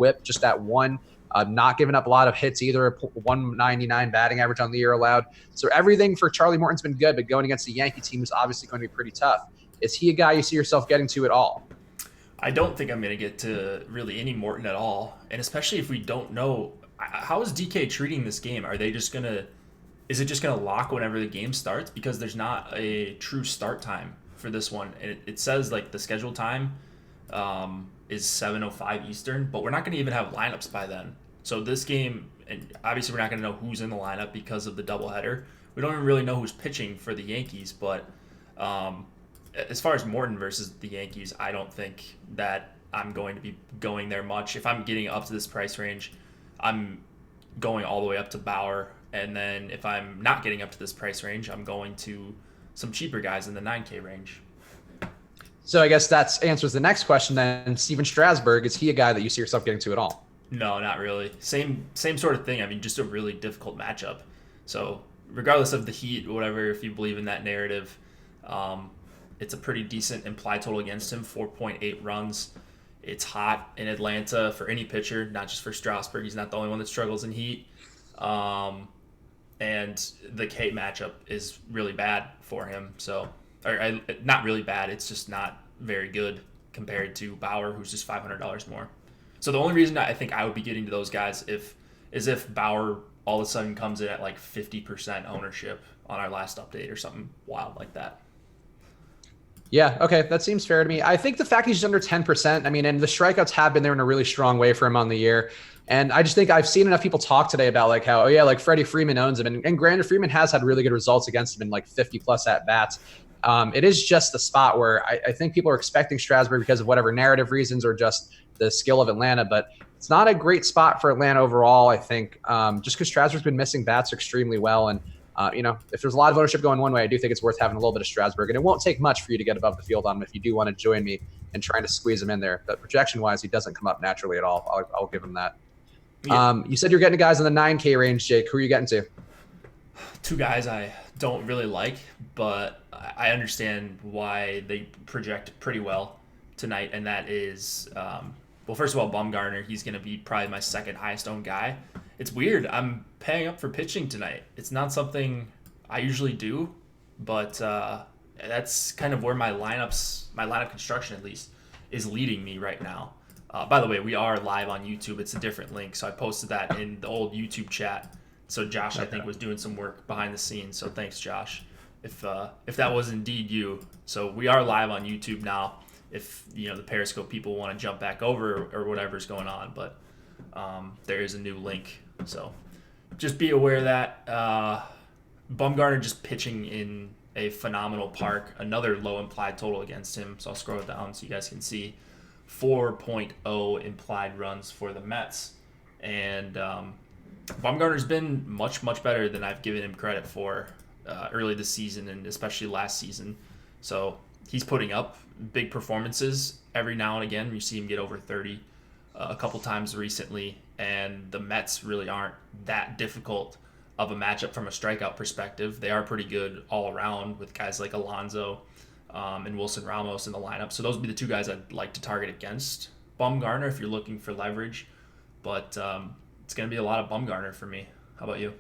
whip, just at one. Not giving up a lot of hits either. 199 batting average on the year allowed. So everything for Charlie Morton's been good, but going against the Yankee team is obviously going to be pretty tough. Is he a guy you see yourself getting to at all? I don't think I'm going to get to really any Morton at all. And especially if we don't know, how is DK treating this game? Are they just going to, is it just going to lock whenever the game starts? Because there's not a true start time for this one. It says like the scheduled time is 7:05 Eastern, but we're not going to even have lineups by then. So this game, and obviously we're not going to know who's in the lineup because of the doubleheader. We don't even really know who's pitching for the Yankees, but as far as Morton versus the Yankees, I don't think that I'm going to be going there much. If I'm getting up to this price range, I'm going all the way up to Bauer. And then if I'm not getting up to this price range, I'm going to some cheaper guys in the 9K range. So I guess that answers the next question then. Steven Strasburg, is he a guy that you see yourself getting to at all? No, not really. Same sort of thing. I mean, just a really difficult matchup. So regardless of the heat or whatever, if you believe in that narrative, it's a pretty decent implied total against him, 4.8 runs. It's hot in Atlanta for any pitcher, not just for Strasburg. He's not the only one that struggles in heat. And the K matchup is really bad for him. So, not really bad. It's just not very good compared to Bauer, who's just $500 more. So the only reason I think I would be getting to those guys is if Bauer all of a sudden comes in at like 50% ownership on our last update or something wild like that. Yeah, okay, that seems fair to me. I think the fact he's under 10%, I mean, and the strikeouts have been there in a really strong way for him on the year. And I just think I've seen enough people talk today about like how, oh yeah, like Freddie Freeman owns him. And granted, Freeman has had really good results against him in like 50 plus at bats. It is just the spot where I think people are expecting Strasburg because of whatever narrative reasons or just the skill of Atlanta, but it's not a great spot for Atlanta overall, I think, just because Strasburg's been missing bats extremely well. And if there's a lot of ownership going one way, I do think it's worth having a little bit of Strasburg. And it won't take much for you to get above the field on him if you do want to join me in trying to squeeze him in there. But projection-wise, he doesn't come up naturally at all. I'll give him that. Yeah. You said you're getting guys in the 9K range, Jake. Who are you getting to? Two guys I don't really like, but I understand why they project pretty well tonight, and that is, well, first of all, Bumgarner. He's going to be probably my second highest owned guy. It's weird. I'm paying up for pitching tonight. It's not something I usually do, but that's kind of where my lineup construction at least, is leading me right now. By the way, we are live on YouTube. It's a different link, so I posted that in the old YouTube chat. So Josh, I think, was doing some work behind the scenes. So thanks, Josh, if that was indeed you. So we are live on YouTube now. If the Periscope people want to jump back over or whatever's going on, but there is a new link. So just be aware of that. Bumgarner just pitching in a phenomenal park. Another low implied total against him. So I'll scroll down so you guys can see 4.0 implied runs for the Mets. And Bumgarner's been much, much better than I've given him credit for early this season and especially last season. So he's putting up big performances every now and again. You see him get over 30 a couple times recently, and the Mets really aren't that difficult of a matchup from a strikeout perspective. They are pretty good all around with guys like Alonso and Wilson Ramos in the lineup. So those would be the two guys I'd like to target against Bumgarner if you're looking for leverage. But it's going to be a lot of Bumgarner for me. How about you?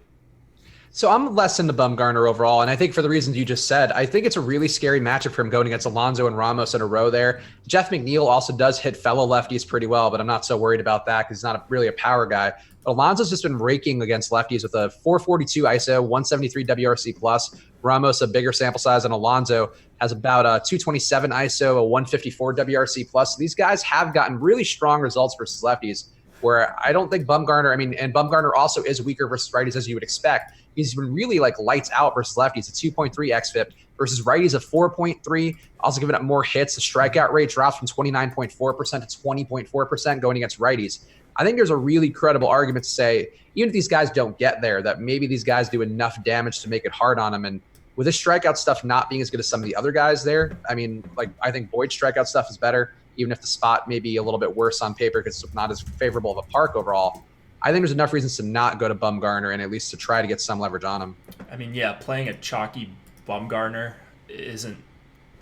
So I'm less into Bumgarner overall, and I think for the reasons you just said, I think it's a really scary matchup for him going against Alonso and Ramos in a row there. Jeff McNeil also does hit fellow lefties pretty well, but I'm not so worried about that because he's not really a power guy. But Alonso's just been raking against lefties with a 442 ISO, 173 WRC plus. Ramos, a bigger sample size than Alonso, has about a 227 ISO, a 154 WRC plus. So these guys have gotten really strong results versus lefties, where I don't think Bumgarner, and Bumgarner also is weaker versus righties as you would expect. He's been really like lights out versus lefties, a 2.3 xFIP versus righties, a 4.3. Also giving up more hits. The strikeout rate drops from 29.4% to 20.4% going against righties. I think there's a really credible argument to say, even if these guys don't get there, that maybe these guys do enough damage to make it hard on them. And with this strikeout stuff not being as good as some of the other guys there, I think Boyd's strikeout stuff is better, even if the spot may be a little bit worse on paper because it's not as favorable of a park overall. I think there's enough reasons to not go to Bumgarner and at least to try to get some leverage on him. I mean, yeah, playing a chalky Bumgarner isn't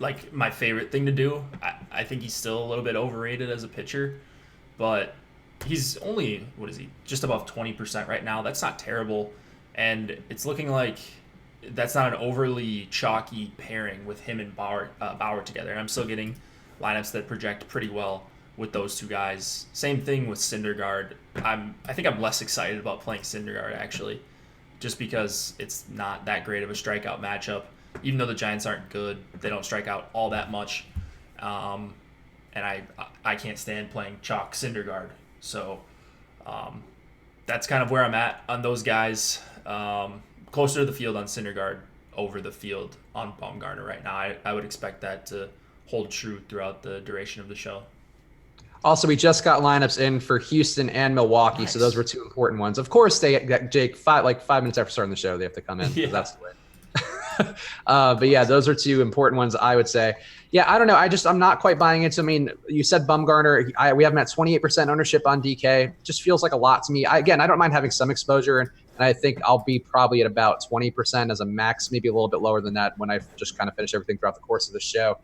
like my favorite thing to do. I think he's still a little bit overrated as a pitcher, but he's only, what is he, just above 20% right now. That's not terrible. And it's looking like that's not an overly chalky pairing with him and Bauer together. And I'm still getting lineups that project pretty well with those two guys. Same thing with Syndergaard. I think I'm less excited about playing Syndergaard actually, just because it's not that great of a strikeout matchup. Even though the Giants aren't good, they don't strike out all that much. And I can't stand playing chalk Syndergaard. So that's kind of where I'm at on those guys. Closer to the field on Syndergaard, over the field on Bumgarner right now. I would expect that to hold true throughout the duration of the show. Also, we just got lineups in for Houston and Milwaukee, Nice. so those were two important ones. Of course, they got Jake 5 minutes after starting the show. They have to come in. Yeah. That's the way. But yeah, those are two important ones, I would say. Yeah, I don't know. I'm not quite buying into. I mean, you said Bumgarner. We have him at 28% ownership on DK. Just feels like a lot to me. I don't mind having some exposure, and I think I'll be probably at about 20% as a max, maybe a little bit lower than that when I just kind of finish everything throughout the course of the show.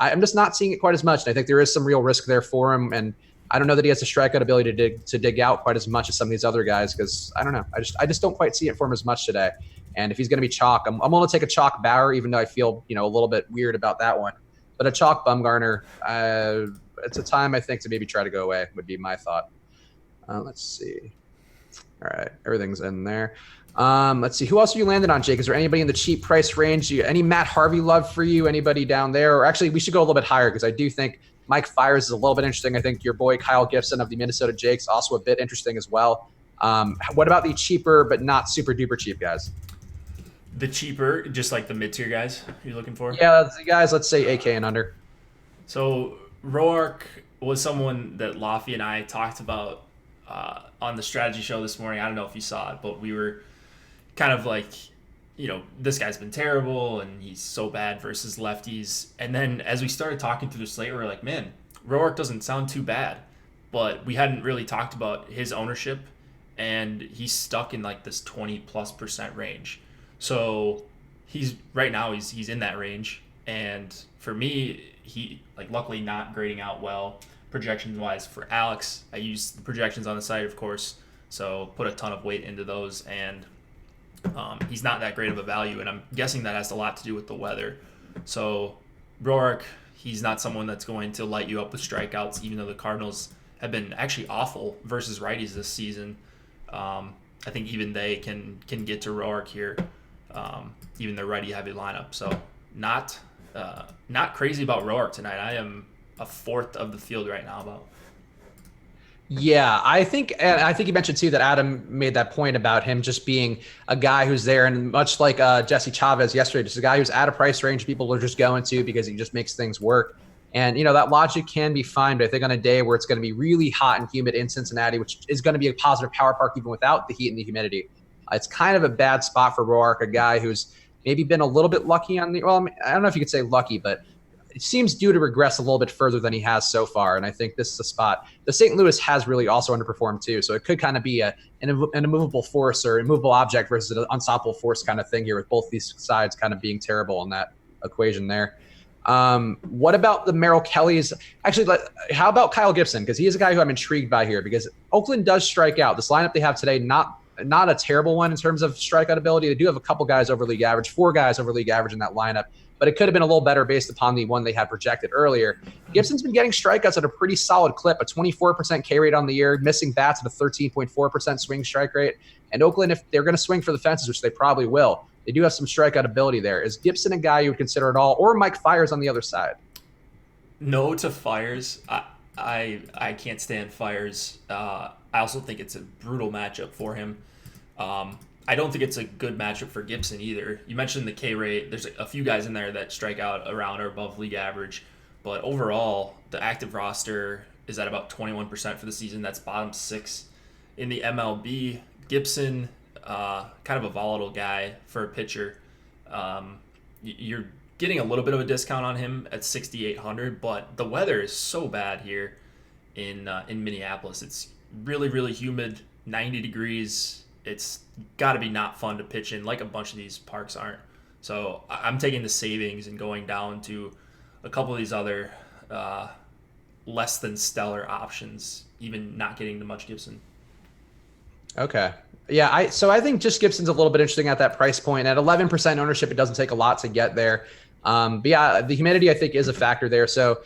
I'm just not seeing it quite as much, and I think there is some real risk there for him. And I don't know that he has the strikeout ability to dig out quite as much as some of these other guys, because I don't know. I just don't quite see it for him as much today. And if he's going to be chalk, I'm going to take a chalk Bauer, even though I feel a little bit weird about that one. But a chalk Bumgarner, it's a time I think to maybe try to go away would be my thought. Let's see. All right, everything's in there. Let's see. Who else have you landed on, Jake? Is there anybody in the cheap price range? Any Matt Harvey love for you? Anybody down there? Or actually, we should go a little bit higher, because I do think Mike Fiers is a little bit interesting. I think your boy Kyle Gibson of the Minnesota Jakes also a bit interesting as well. What about the cheaper but not super duper cheap guys? The cheaper, just like the mid-tier guys you're looking for? Yeah, the guys, let's say AK and under. So Roark was someone that Laffy and I talked about on the strategy show this morning. I don't know if you saw it, but we were kind of like, this guy's been terrible and he's so bad versus lefties. And then as we started talking through the slate, we were like, man, Roark doesn't sound too bad. But we hadn't really talked about his ownership, and he's stuck in like this 20+% range. So he's in that range. And for me, he luckily not grading out well projections wise for Alex. I use the projections on the site, of course, so put a ton of weight into those, and he's not that great of a value, and I'm guessing that has a lot to do with the weather. So Roark, he's not someone that's going to light you up with strikeouts, even though the Cardinals have been actually awful versus righties this season. I think even they can get to Roark here, even their righty heavy lineup. So not crazy about Roark tonight. I am a fourth of the field right now about. Yeah, I think you mentioned too that Adam made that point about him just being a guy who's there, and much like Jesse Chavez yesterday, just a guy who's at a price range people are just going to because he just makes things work. And that logic can be fine, but I think on a day where it's going to be really hot and humid in Cincinnati, which is going to be a positive power park even without the heat and the humidity, it's kind of a bad spot for Roark, a guy who's maybe been a little bit lucky on the. Well, I don't know if you could say lucky, but it seems due to regress a little bit further than he has so far. And I think this is a spot. The St. Louis has really also underperformed too. So it could kind of be an immovable force or immovable object versus an unstoppable force kind of thing here, with both these sides kind of being terrible in that equation there. What about the Merrill Kellys? Actually, how about Kyle Gibson? Because he is a guy who I'm intrigued by here, because Oakland does strike out. This lineup they have today, not a terrible one in terms of strikeout ability. They do have a couple guys over league average, 4 guys over league average in that lineup, but it could have been a little better based upon the one they had projected earlier. Gibson's been getting strikeouts at a pretty solid clip, a 24% K rate on the year, missing bats at a 13.4% swing strike rate. And Oakland, if they're going to swing for the fences, which they probably will, they do have some strikeout ability there. Is Gibson a guy you would consider at all, or Mike Fiers on the other side? No to Fiers. I can't stand Fiers. I also think it's a brutal matchup for him. I don't think it's a good matchup for Gibson either. You mentioned the K rate. There's a few guys in there that strike out around or above league average. But overall, the active roster is at about 21% for the season. That's bottom 6 in the MLB. Gibson, kind of a volatile guy for a pitcher. You're getting a little bit of a discount on him at 6,800, but the weather is so bad here in Minneapolis. It's really, really humid, 90 degrees. It's got to be not fun to pitch in, like a bunch of these parks aren't. So I'm taking the savings and going down to a couple of these other less than stellar options, even not getting to much Gibson. Okay. Yeah, I think just Gibson's a little bit interesting at that price point. At 11% ownership, it doesn't take a lot to get there. But yeah, the humidity I think is a factor there. So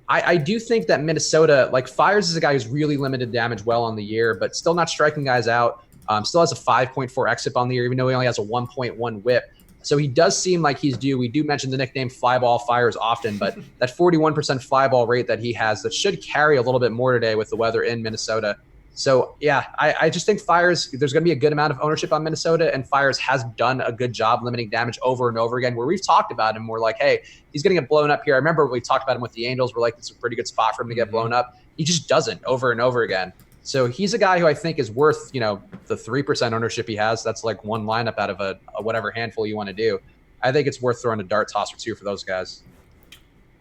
I do think that Minnesota, like Fires is a guy who's really limited damage well on the year, but still not striking guys out. Still has a 5.4 exit on the year, even though he only has a 1.1 whip. So he does seem like he's due. We do mention the nickname Flyball Fires often, but that 41% fly ball rate that he has, that should carry a little bit more today with the weather in Minnesota. So yeah, I just think Fires, there's going to be a good amount of ownership on Minnesota, and Fires has done a good job limiting damage over and over again. Where we've talked about him, we're like, hey, he's going to get blown up here. I remember we talked about him with the Angels. We're like, it's a pretty good spot for him to get blown up. He just doesn't over and over again. So he's a guy who I think is worth, the 3% ownership he has. That's like one lineup out of a whatever handful you want to do. I think it's worth throwing a dart toss or two for those guys.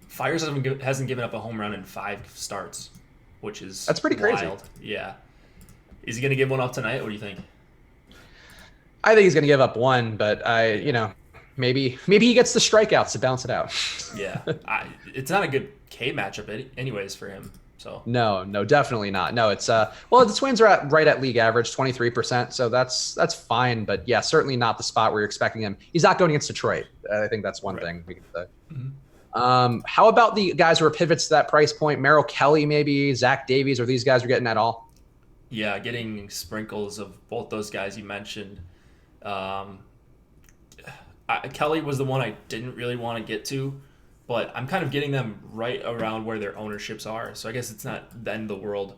Fires hasn't given up a home run in 5 starts, which is that's pretty crazy. Wild. Yeah. Is he going to give one up tonight? What do you think? I think he's going to give up one, but maybe he gets the strikeouts to balance it out. Yeah. It's not a good K matchup anyways for him. So No, definitely not. No, it's well, the Twins are right at league average, 23%, so that's fine, but yeah, certainly not the spot where you're expecting him. He's not going against Detroit. I think that's one thing we can say. Mm-hmm. How about the guys who are pivots to that price point? Merrill Kelly, maybe Zach Davies, or these guys are getting at all? Yeah, getting sprinkles of both those guys you mentioned. Kelly was the one I didn't really want to get to, but I'm kind of getting them right around where their ownerships are. So I guess it's not the end of the world.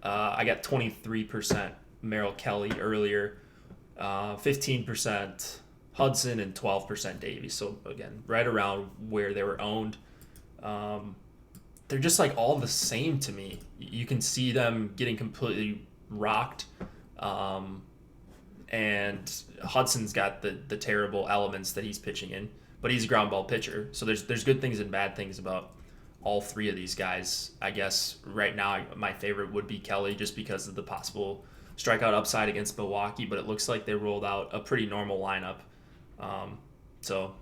I got 23% Merrill Kelly earlier, 15% Hudson, and 12% Davies. So again, right around where they were owned. They're just like all the same to me. You can see them getting completely rocked. And Hudson's got the terrible elements that he's pitching in, but he's a ground ball pitcher. So there's good things and bad things about all three of these guys. I guess right now my favorite would be Kelly, just because of the possible strikeout upside against Milwaukee, but it looks like they rolled out a pretty normal lineup. So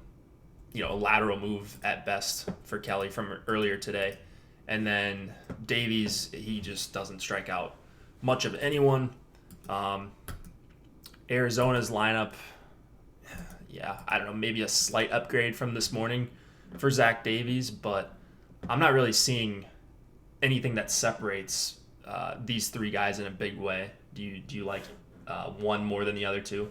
a lateral move at best for Kelly from earlier today. And then Davies, he just doesn't strike out much of anyone. Arizona's lineup, yeah, I don't know, maybe a slight upgrade from this morning for Zach Davies, but I'm not really seeing anything that separates these three guys in a big way. Do you like one more than the other two?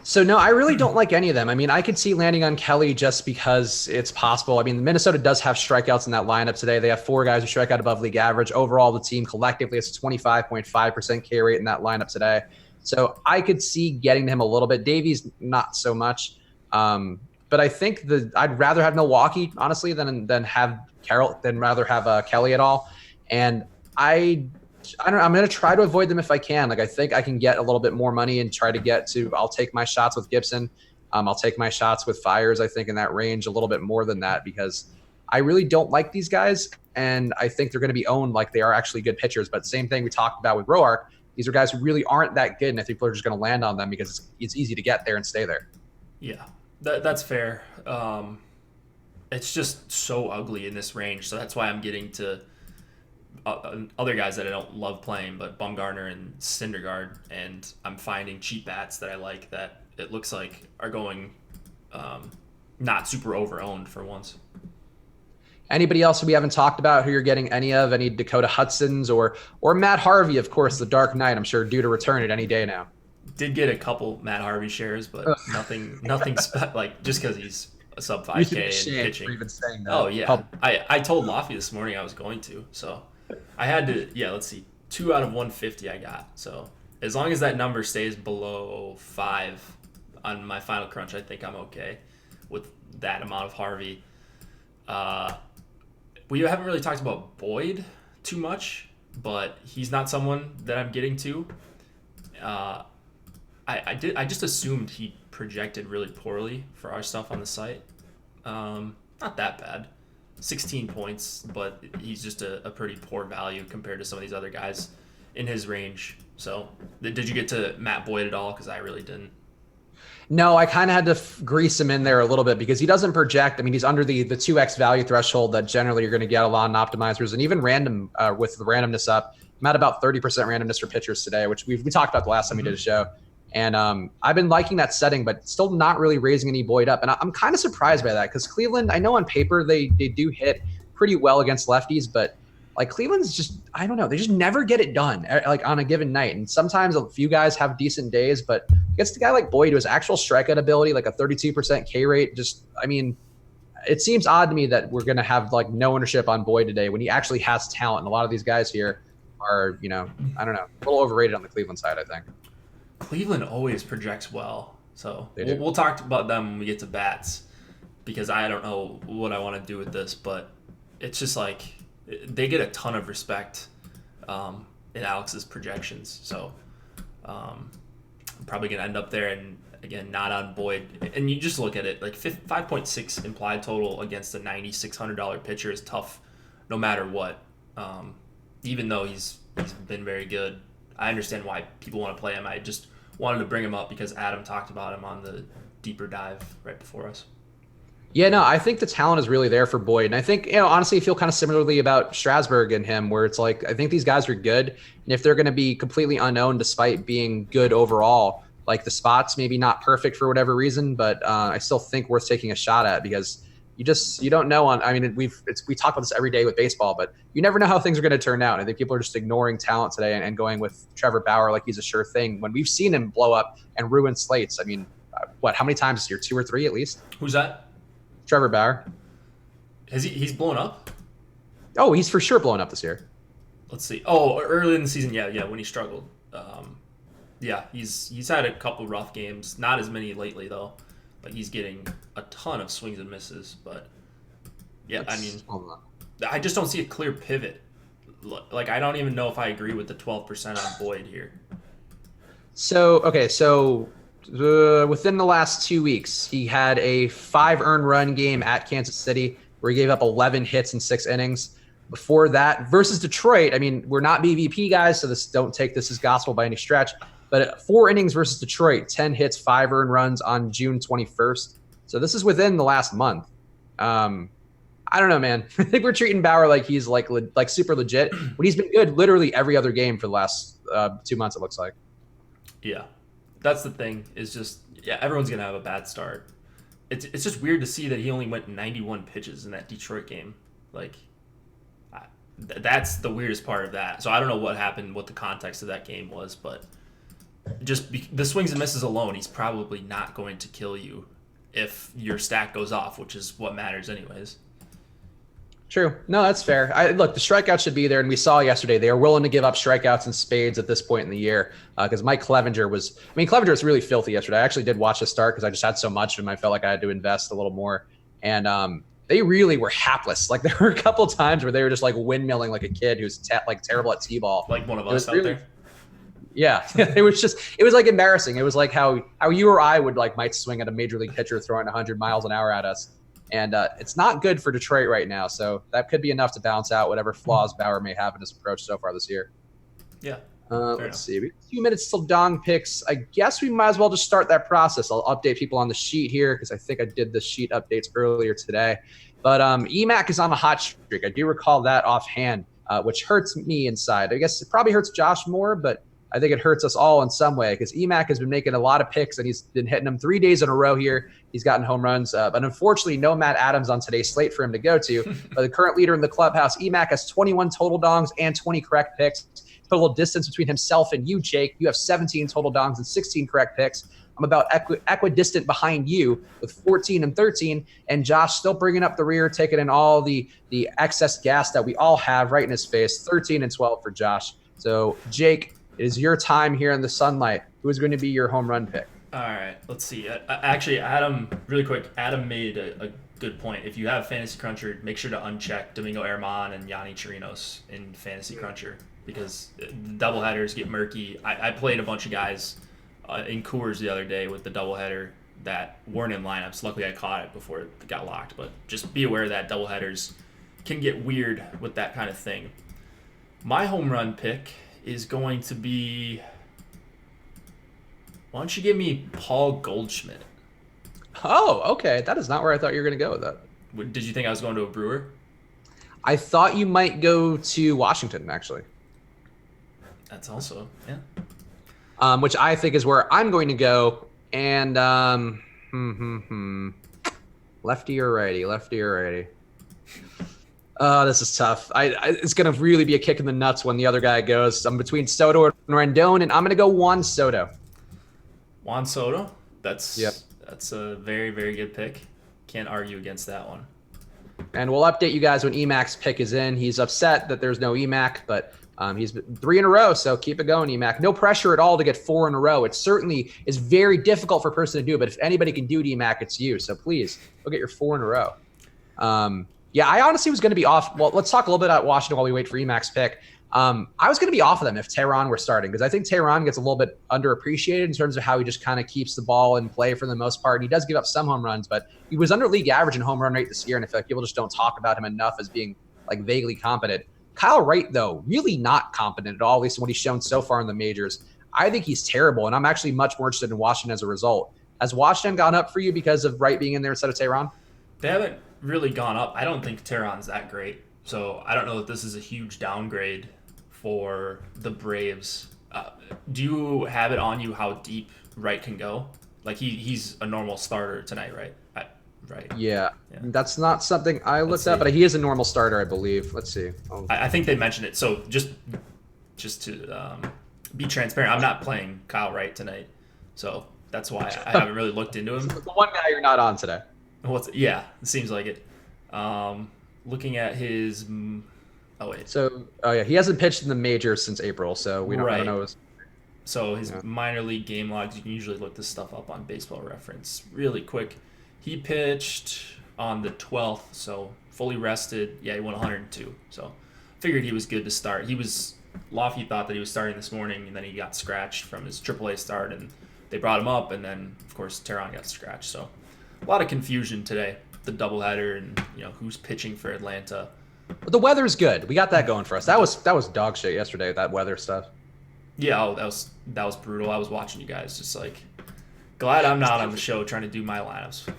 So no, I really don't like any of them. I mean, I could see landing on Kelly just because it's possible. I mean, Minnesota does have strikeouts in that lineup today. They have 4 guys who strike out above league average. Overall, the team collectively has a 25.5% K rate in that lineup today. So I could see getting to him a little bit. Davies, not so much. But I think I'd rather have Milwaukee, honestly, than have Kelly at all. And I don't know. I'm going to try to avoid them if I can. Like, I think I can get a little bit more money and try to I'll take my shots with Gibson. I'll take my shots with Fires, I think, in that range a little bit more than that, because I really don't like these guys. And I think they're going to be owned like they are actually good pitchers. But same thing we talked about with Roark. These are guys who really aren't that good. And I think people are just going to land on them because it's easy to get there and stay there. Yeah, that's fair. It's just so ugly in this range. So that's why I'm getting to other guys that I don't love playing, but Bumgarner and Syndergaard, and I'm finding cheap bats that I like that it looks like are going not super over-owned for once. Anybody else who we haven't talked about who you're getting any of? Any Dakota Hudsons or Matt Harvey, of course, the Dark Knight, I'm sure due to return at any day now. Did get a couple Matt Harvey shares, but nothing like just because he's a sub 5K and pitching. Even saying that. Oh yeah, I told Lofty this morning I was going to, so I had to. Yeah, let's see, 2 out of 150 I got. So as long as that number stays below 5 on my final crunch, I think I'm okay with that amount of Harvey. We haven't really talked about Boyd too much, but he's not someone that I'm getting to. I just assumed he projected really poorly for our stuff on the site. Not that bad. 16 points, but he's just a pretty poor value compared to some of these other guys in his range. So did you get to Matt Boyd at all? Because I really didn't. No, I kind of had to grease him in there a little bit because he doesn't project. I mean, he's under the 2x value threshold that generally you're going to get a lot in optimizers, and even random with the randomness up. I'm at about 30% randomness for pitchers today, which we talked about the last time we did a show. And I've been liking that setting, but still not really raising any Boyd up. And I'm kind of surprised by that because Cleveland, I know on paper they do hit pretty well against lefties, but like Cleveland's just, I don't know, they just never get it done like on a given night. And sometimes a few guys have decent days, but against a guy like Boyd, who has actual strikeout ability, like a 32% K rate, just, I mean, it seems odd to me that we're going to have like no ownership on Boyd today when he actually has talent. And a lot of these guys here are, I don't know, a little overrated on the Cleveland side, I think. Cleveland always projects well, so we'll talk about them when we get to bats, because I don't know what I want to do with this, but it's just like they get a ton of respect in Alex's projections, so I'm probably going to end up there, and again, not on Boyd. And you just look at it, like 5.6 implied total against a $9,600 pitcher is tough no matter what, even though he's been very good. I understand why people want to play him. I just wanted to bring him up because Adam talked about him on the deeper dive right before us. Yeah, no, I think the talent is really there for Boyd. And I think, honestly, I feel kind of similarly about Strasburg and him, where it's like, I think these guys are good. And if they're going to be completely unknown despite being good overall, like the spot's maybe not perfect for whatever reason, but I still think worth taking a shot at because you don't know we talk about this every day with baseball, but you never know how things are going to turn out. I think people are just ignoring talent today and going with Trevor Bauer like he's a sure thing when we've seen him blow up and ruin slates. I mean, how many times this year? 2 or 3 at least? Who's that? Trevor Bauer. He's blown up? Oh, he's for sure blown up this year. Let's see. Oh, early in the season, yeah, when he struggled. Yeah, he's had a couple rough games. Not as many lately though. Like he's getting a ton of swings and misses, but yeah, I just don't see a clear pivot. Like I don't even know if I agree with the 12% on Boyd here. So within the last 2 weeks, he had a 5 earned run game at Kansas City where he gave up 11 hits in 6 innings. Before that, versus Detroit, I mean, we're not BVP guys, so don't take this as gospel by any stretch. But 4 innings versus Detroit, 10 hits, 5 earned runs on June 21st. So this is within the last month. I don't know, man. I think we're treating Bauer like he's like super legit, but he's been good literally every other game for the last 2 months, it looks like. Yeah, that's the thing. Is just everyone's gonna have a bad start. It's just weird to see that he only went 91 pitches in that Detroit game. Like, that's the weirdest part of that. So I don't know what happened, what the context of that game was, but just the swings and misses alone, he's probably not going to kill you if your stack goes off, which is what matters anyways. True. No, that's fair. Look, the strikeouts should be there, and we saw yesterday they are willing to give up strikeouts in spades at this point in the year because Mike Clevenger was really filthy yesterday. I actually did watch the start because I just had so much of him. I felt like I had to invest a little more, and they really were hapless. Like there were a couple times where they were just like windmilling like a kid who's terrible at t-ball. Like one of us out there. Yeah, it was like embarrassing. It was like how you or I might swing at a major league pitcher throwing 100 miles an hour at us. And it's not good for Detroit right now. So that could be enough to balance out whatever flaws Bauer may have in his approach so far this year. Yeah. Let's see. We have a few minutes till Dong picks. I guess we might as well just start that process. I'll update people on the sheet here because I think I did the sheet updates earlier today. But EMAC is on a hot streak. I do recall that offhand, which hurts me inside. I guess it probably hurts Josh more, but I think it hurts us all in some way because EMAC has been making a lot of picks and he's been hitting them 3 days in a row here. He's gotten home runs, but unfortunately, no Matt Adams on today's slate for him to go to. But the current leader in the clubhouse, EMAC, has 21 total dongs and 20 correct picks. Total distance between himself and you, Jake. You have 17 total dongs and 16 correct picks. I'm about equidistant behind you with 14 and 13, and Josh still bringing up the rear, taking in all the excess gas that we all have right in his face. 13 and 12 for Josh. So, Jake, it is your time here in the sunlight. Who is going to be your home run pick? All right, let's see. Actually, Adam, really quick, Adam made a good point. If you have Fantasy Cruncher, make sure to uncheck Domingo Herman and Yanni Chirinos in Fantasy Cruncher because doubleheaders get murky. I played a bunch of guys in Coors the other day with the doubleheader that weren't in lineups. Luckily, I caught it before it got locked, but just be aware that doubleheaders can get weird with that kind of thing. My home run pick is going to be Why don't you give me Paul Goldschmidt? Oh, okay. That is not where I thought you were going to go with that. Did you think I was going to a Brewer? I thought you might go to Washington, actually. That's also, yeah. Which I think is where I'm going to go. And lefty or righty, lefty or righty. Oh, this is tough. It's going to really be a kick in the nuts when the other guy goes. I'm between Soto and Rendon, and I'm going to go Juan Soto. Juan Soto? That's a very, very good pick. Can't argue against that one. And we'll update you guys when Emac's pick is in. He's upset that there's no Emac, but he's been 3 in a row, so keep it going, Emac. No pressure at all to get 4 in a row. It certainly is very difficult for a person to do, but if anybody can do it, Emac, it's you. So please, go get your 4 in a row. Yeah, I honestly was going to be off. Well, let's talk a little bit about Washington while we wait for Emac's pick. I was going to be off of them if Tehran were starting, because I think Tehran gets a little bit underappreciated in terms of how he just kind of keeps the ball in play for the most part. And he does give up some home runs, but he was under league average in home run rate this year, and I feel like people just don't talk about him enough as being like vaguely competent. Kyle Wright, though, really not competent at all, at least in what he's shown so far in the majors. I think he's terrible, and I'm actually much more interested in Washington as a result. Has Washington gone up for you because of Wright being in there instead of Tehran? They haven't really gone up. I don't think Tehran's that great, so I don't know that this is a huge downgrade for the Braves. Do you have it on you how deep Wright can go? Like he's a normal starter tonight, right? Right. Yeah, that's not something I looked up, but he is a normal starter, I believe. Let's see. I think they mentioned it. So just to be transparent, I'm not playing Kyle Wright tonight, so that's why I haven't really looked into him. The one guy you're not on today. Yeah, it seems like it. Looking at his. Oh wait. He hasn't pitched in the majors since April, so we don't know. So his minor league game logs, you can usually look this stuff up on Baseball Reference really quick. He pitched on the 12th, so fully rested. Yeah, he went 102. So figured he was good to start. Lofty thought that he was starting this morning, and then he got scratched from his AAA start, and they brought him up, and then of course Tehran got scratched. So a lot of confusion today. The doubleheader, and who's pitching for Atlanta. But the weather's good. We got that going for us. That was dog shit yesterday, that weather stuff. Yeah, that was brutal. I was watching you guys, just like glad I'm not on the show trying to do my lineups.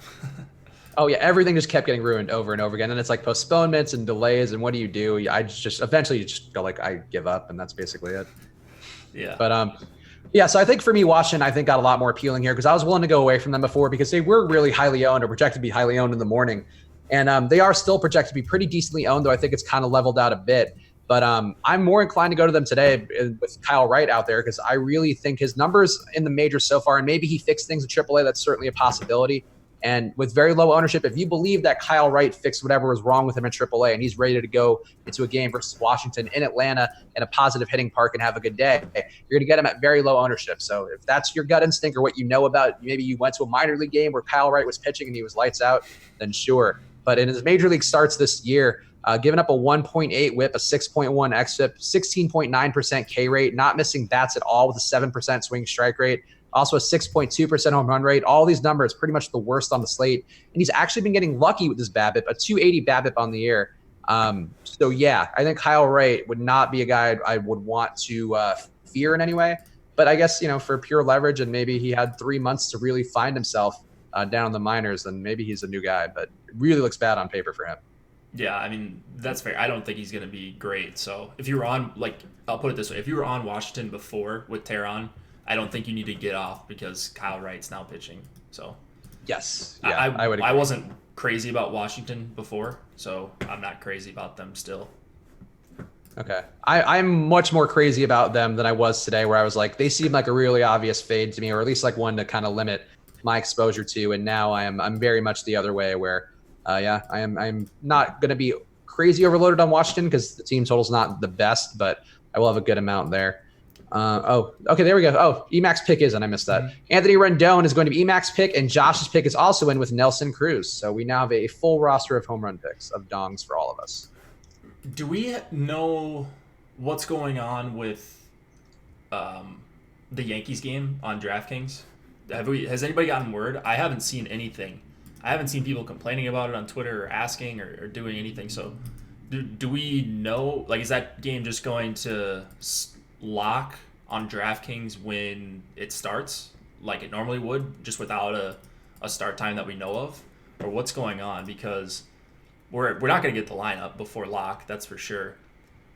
Oh yeah, everything just kept getting ruined over and over again, and it's like postponements and delays. And what do? I just eventually just go like I give up, and that's basically it. Yeah. But yeah. So I think for me, Washington, I think got a lot more appealing here because I was willing to go away from them before because they were really highly owned or projected to be highly owned in the morning. And they are still projected to be pretty decently owned, though I think it's kind of leveled out a bit. But I'm more inclined to go to them today with Kyle Wright out there because I really think his numbers in the majors so far, and maybe he fixed things at AAA, that's certainly a possibility. And with very low ownership, if you believe that Kyle Wright fixed whatever was wrong with him in AAA and he's ready to go into a game versus Washington in Atlanta in a positive hitting park and have a good day, you're going to get him at very low ownership. So if that's your gut instinct or what you know about, maybe you went to a minor league game where Kyle Wright was pitching and he was lights out, then sure. But in his major league starts this year, giving up a 1.8 whip, a 6.1 xFIP, 16.9% K rate, not missing bats at all with a 7% swing strike rate, also a 6.2% home run rate. All these numbers pretty much the worst on the slate. And he's actually been getting lucky with his BABIP, a 280 BABIP on the year. So yeah, I think Kyle Wright would not be a guy I would want to fear in any way. But I guess, for pure leverage and maybe he had 3 months to really find himself down in the minors, then maybe he's a new guy. But it really looks bad on paper for him. Yeah, I mean, that's fair. I don't think he's going to be great. So if you were on, I'll put it this way. If you were on Washington before with Tehran, I don't think you need to get off because Kyle Wright's now pitching. So yes, yeah, I would agree. I wasn't crazy about Washington before, so I'm not crazy about them still. Okay. I'm much more crazy about them than I was today, where I was like, they seem like a really obvious fade to me, or at least like one to kind of limit my exposure to. And now I'm very much the other way where, I'm not going to be crazy overloaded on Washington because the team total's not the best, but I will have a good amount there. Okay, there we go. Oh, Emac's pick is, and I missed that. Mm-hmm. Anthony Rendon is going to be Emac's pick, and Josh's pick is also in with Nelson Cruz. So we now have a full roster of home run picks of dongs for all of us. Do we know what's going on with the Yankees game on DraftKings? Has anybody gotten word? I haven't seen anything. I haven't seen people complaining about it on Twitter or asking or doing anything. So do we know, is that game just going to lock on DraftKings when it starts? like it normally would, just without a start time that we know of, or what's going on? Because we're not going to get the lineup before lock, that's for sure.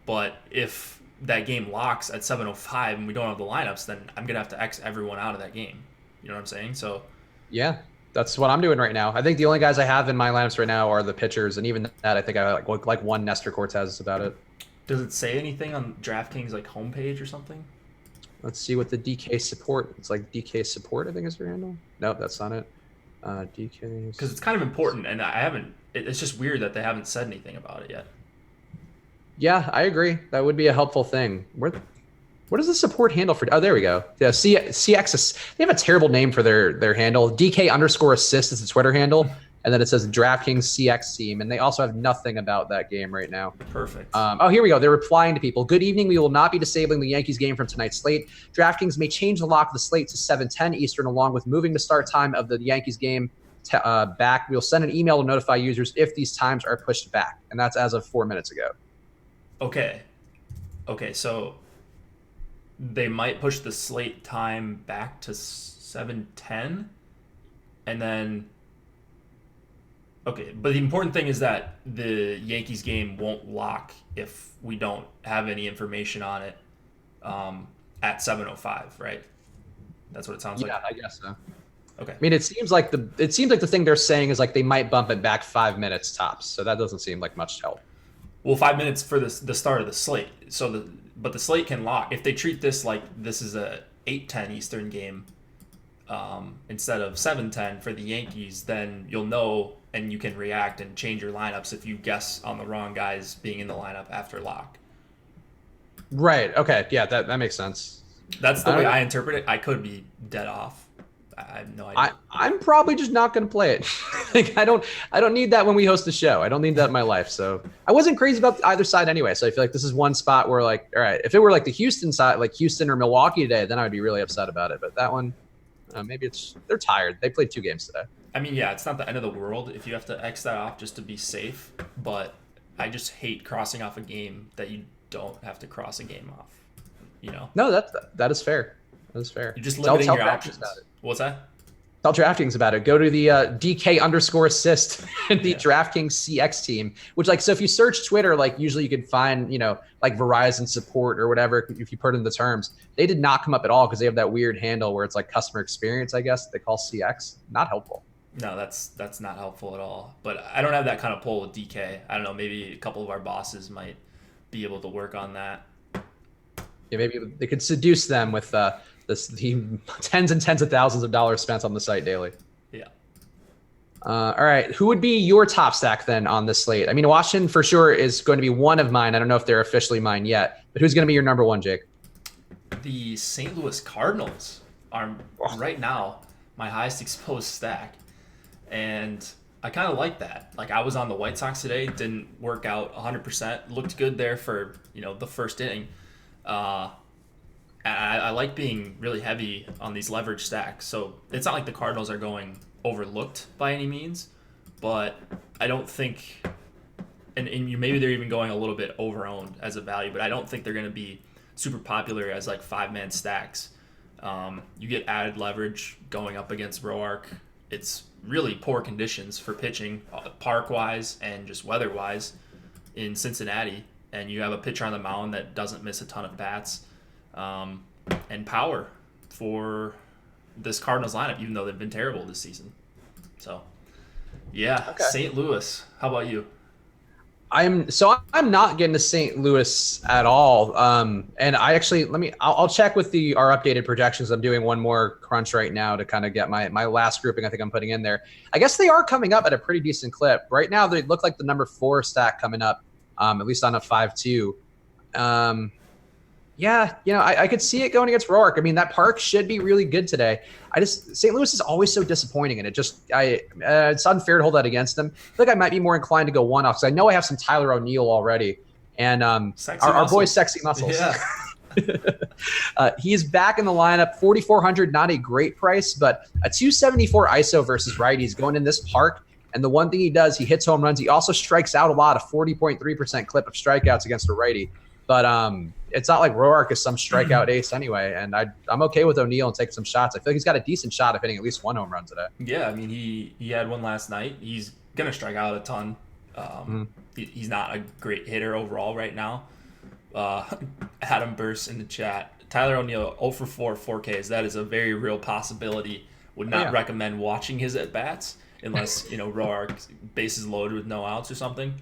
But if that game locks at 7:05 and we don't have the lineups, then I'm going to have to X everyone out of that game. You know what I'm saying? So Yeah, that's what I'm doing right now. I think the only guys I have in my lineups right now are the pitchers, and even that, I think I like one Nestor Cortez about it. does it say anything on DraftKings like homepage or something? Let's see what the DK support. It's like DK support, I think is their handle. Nope, that's not it. DK. Because it's kind of important, and I haven't. It's just weird that they haven't said anything about it yet. Yeah, I agree. That would be a helpful thing. What is the support handle for? Oh, there we go. Yeah, CX. They have a terrible name for their handle. DK_assist is the Twitter handle, and then it says DraftKings CX team, and they also have nothing about that game right now. Perfect. Oh, here we go. They're replying to people. Good evening. We will not be disabling the Yankees game from tonight's slate. DraftKings may change the lock of the slate to 7:10 Eastern, along with moving the start time of the Yankees game back. We'll send an email to notify users if these times are pushed back, and that's as of 4 minutes ago. Okay, so they might push the slate time back to 7:10, and then okay. But the important thing is that the Yankees game won't lock if we don't have any information on it at 7:05, right? That's what it sounds like. Yeah, I guess so. Okay. I mean, it seems like the thing they're saying is like they might bump it back 5 minutes tops, so that doesn't seem like much help. Well, 5 minutes for the start of the slate. But the slate can lock if they treat this like this is a 8:10 Eastern game instead of 7:10 for the Yankees. Then you'll know and you can react and change your lineups if you guess on the wrong guys being in the lineup after lock. Right. Okay. Yeah, that makes sense. That's the way I interpret it. I could be dead off. I have no idea. I'm probably just not going to play it. Like I don't need that when we host the show. I don't need that in my life. So I wasn't crazy about either side anyway. So I feel like this is one spot where like, all right, if it were like the Houston side, like Houston or Milwaukee today, then I would be really upset about it. But that one, maybe they're tired. They played 2 games today. I mean, yeah, it's not the end of the world if you have to X that off just to be safe. But I just hate crossing off a game that you don't have to cross a game off. You know? No, that is fair. That is fair. You're just limiting your options. What's that? Tell DraftKings about it. Go to the DK_assist and the DraftKings CX team, which like, so if you search Twitter, like usually you can find, like Verizon support or whatever, if you put in the terms. They did not come up at all because they have that weird handle where it's like customer experience, I guess they call CX. Not helpful. No, that's not helpful at all. But I don't have that kind of pull with DK. I don't know, maybe a couple of our bosses might be able to work on that. Yeah, maybe they could seduce them with the tens and tens of thousands of dollars spent on the site daily. Yeah. All right. Who would be your top stack then on this slate? I mean, Washington for sure is going to be one of mine. I don't know if they're officially mine yet, but who's going to be your number one, Jake? The St. Louis Cardinals are right now my highest exposed stack. And I kind of like that. Like I was on the White Sox today, didn't work out 100%. Looked good there for, the first inning. I like being really heavy on these leverage stacks. So it's not like the Cardinals are going overlooked by any means, but I don't think, and maybe they're even going a little bit overowned as a value, but I don't think they're going to be super popular as like 5-man stacks. You get added leverage going up against Roark. It's really poor conditions for pitching, park-wise and just weather-wise in Cincinnati. And you have a pitcher on the mound that doesn't miss a ton of bats. And power for this Cardinals lineup, even though they've been terrible this season. So, yeah, okay. St. Louis. How about you? I'm not getting to St. Louis at all. And I actually I'll check with our updated projections. I'm doing one more crunch right now to kind of get my last grouping. I think I'm putting in there. I guess they are coming up at a pretty decent clip right now. They look like the number 4 stack coming up, at least on a 5-2. Yeah, I could see it going against Roark. I mean, that park should be really good today. St. Louis is always so disappointing, and it's unfair to hold that against them. I feel like I might be more inclined to go one off because I know I have some Tyler O'Neill already, and our boy Sexy Muscles. Yeah. He's back in the lineup, 4,400, not a great price, but a 274 ISO versus righties going in this park. And the one thing he does, he hits home runs. He also strikes out a lot, a 40.3% clip of strikeouts against a righty. But it's not like Roark is some strikeout ace anyway. And I'm okay with O'Neill and taking some shots. I feel like he's got a decent shot of hitting at least one home run today. Yeah, I mean, he had one last night. He's going to strike out a ton. He's not a great hitter overall right now. Adam Burst in the chat. Tyler O'Neill 0 for 4 4Ks. That is a very real possibility. Would not recommend watching his at bats unless Roark bases loaded with no outs or something.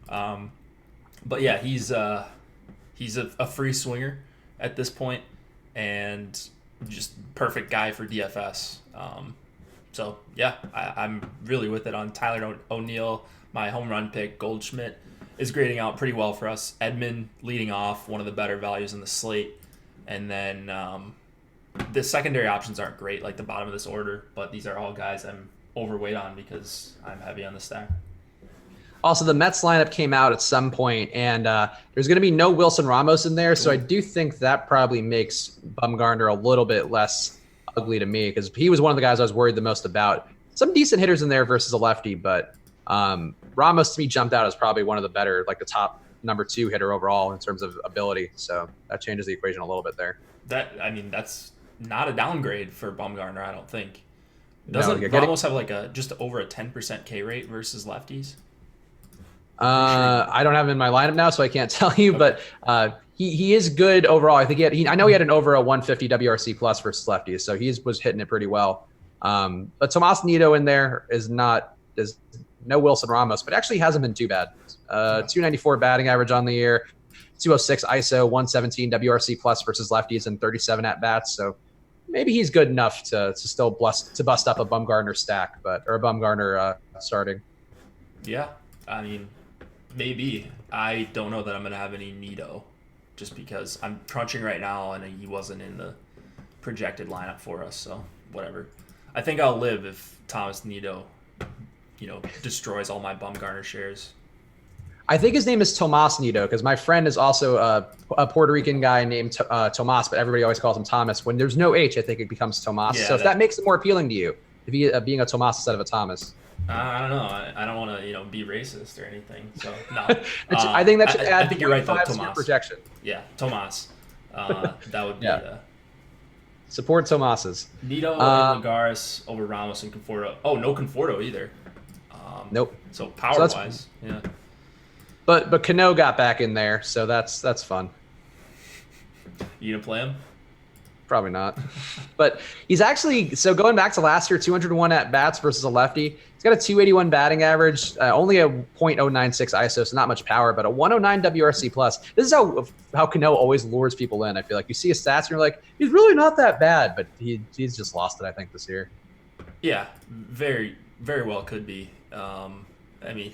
But yeah, he's a free swinger at this point, and just perfect guy for DFS. So yeah, I'm really with it on Tyler O'Neill. My home run pick, Goldschmidt, is grading out pretty well for us. Edman leading off, one of the better values in the slate. And then the secondary options aren't great, like the bottom of this order, but these are all guys I'm overweight on because I'm heavy on the stack. Also, the Mets lineup came out at some point, and there's going to be no Wilson Ramos in there, so I do think that probably makes Bumgarner a little bit less ugly to me because he was one of the guys I was worried the most about. Some decent hitters in there versus a lefty, but Ramos to me jumped out as probably one of the better, like the top number 2 hitter overall in terms of ability. So that changes the equation a little bit there. That's not a downgrade for Bumgarner, I don't think. Doesn't Ramos have like just over a 10% K rate versus lefties? I don't have him in my lineup now, so I can't tell you, but he is good overall. I think I know he had an over a 150 WRC plus versus lefties, so he was hitting it pretty well. But Tomas Nido in there is no Wilson Ramos, but actually hasn't been too bad. 294 batting average on the year, 206 ISO, 117 WRC plus versus lefties, and 37 at bats. So maybe he's good enough to still bust up a Bumgarner stack, or a Bumgarner starting. Yeah, I mean, maybe. I don't know that I'm gonna have any Nido, just because I'm crunching right now and he wasn't in the projected lineup for us. So whatever. I think I'll live if Thomas Nido, destroys all my Bumgarner shares. I think his name is Tomas Nido because my friend is also a Puerto Rican guy named Tomas, but everybody always calls him Thomas. When there's no H, I think it becomes Tomas. Yeah, so if that makes it more appealing to you, if he being a Tomas instead of a Thomas. I don't know. I don't want to, be racist or anything. So no. I think that should add. I think you're right though, Tomas. Projection. Yeah, Tomas. That would be. Support Tomas's. Nido and Lagares over Ramos and Conforto. Oh, no Conforto either. Nope. So power-wise, yeah. But Cano got back in there, so that's fun. You gonna play him? Probably not. But he's actually, so going back to last year, 201 at bats versus a lefty. He's got a 281 batting average, only a .096 ISO, so not much power, but a 109 WRC plus. This is how Cano always lures people in. I feel like you see his stats and you're like, he's really not that bad, but he's just lost it, I think, this year. Yeah, very, very well could be. I mean,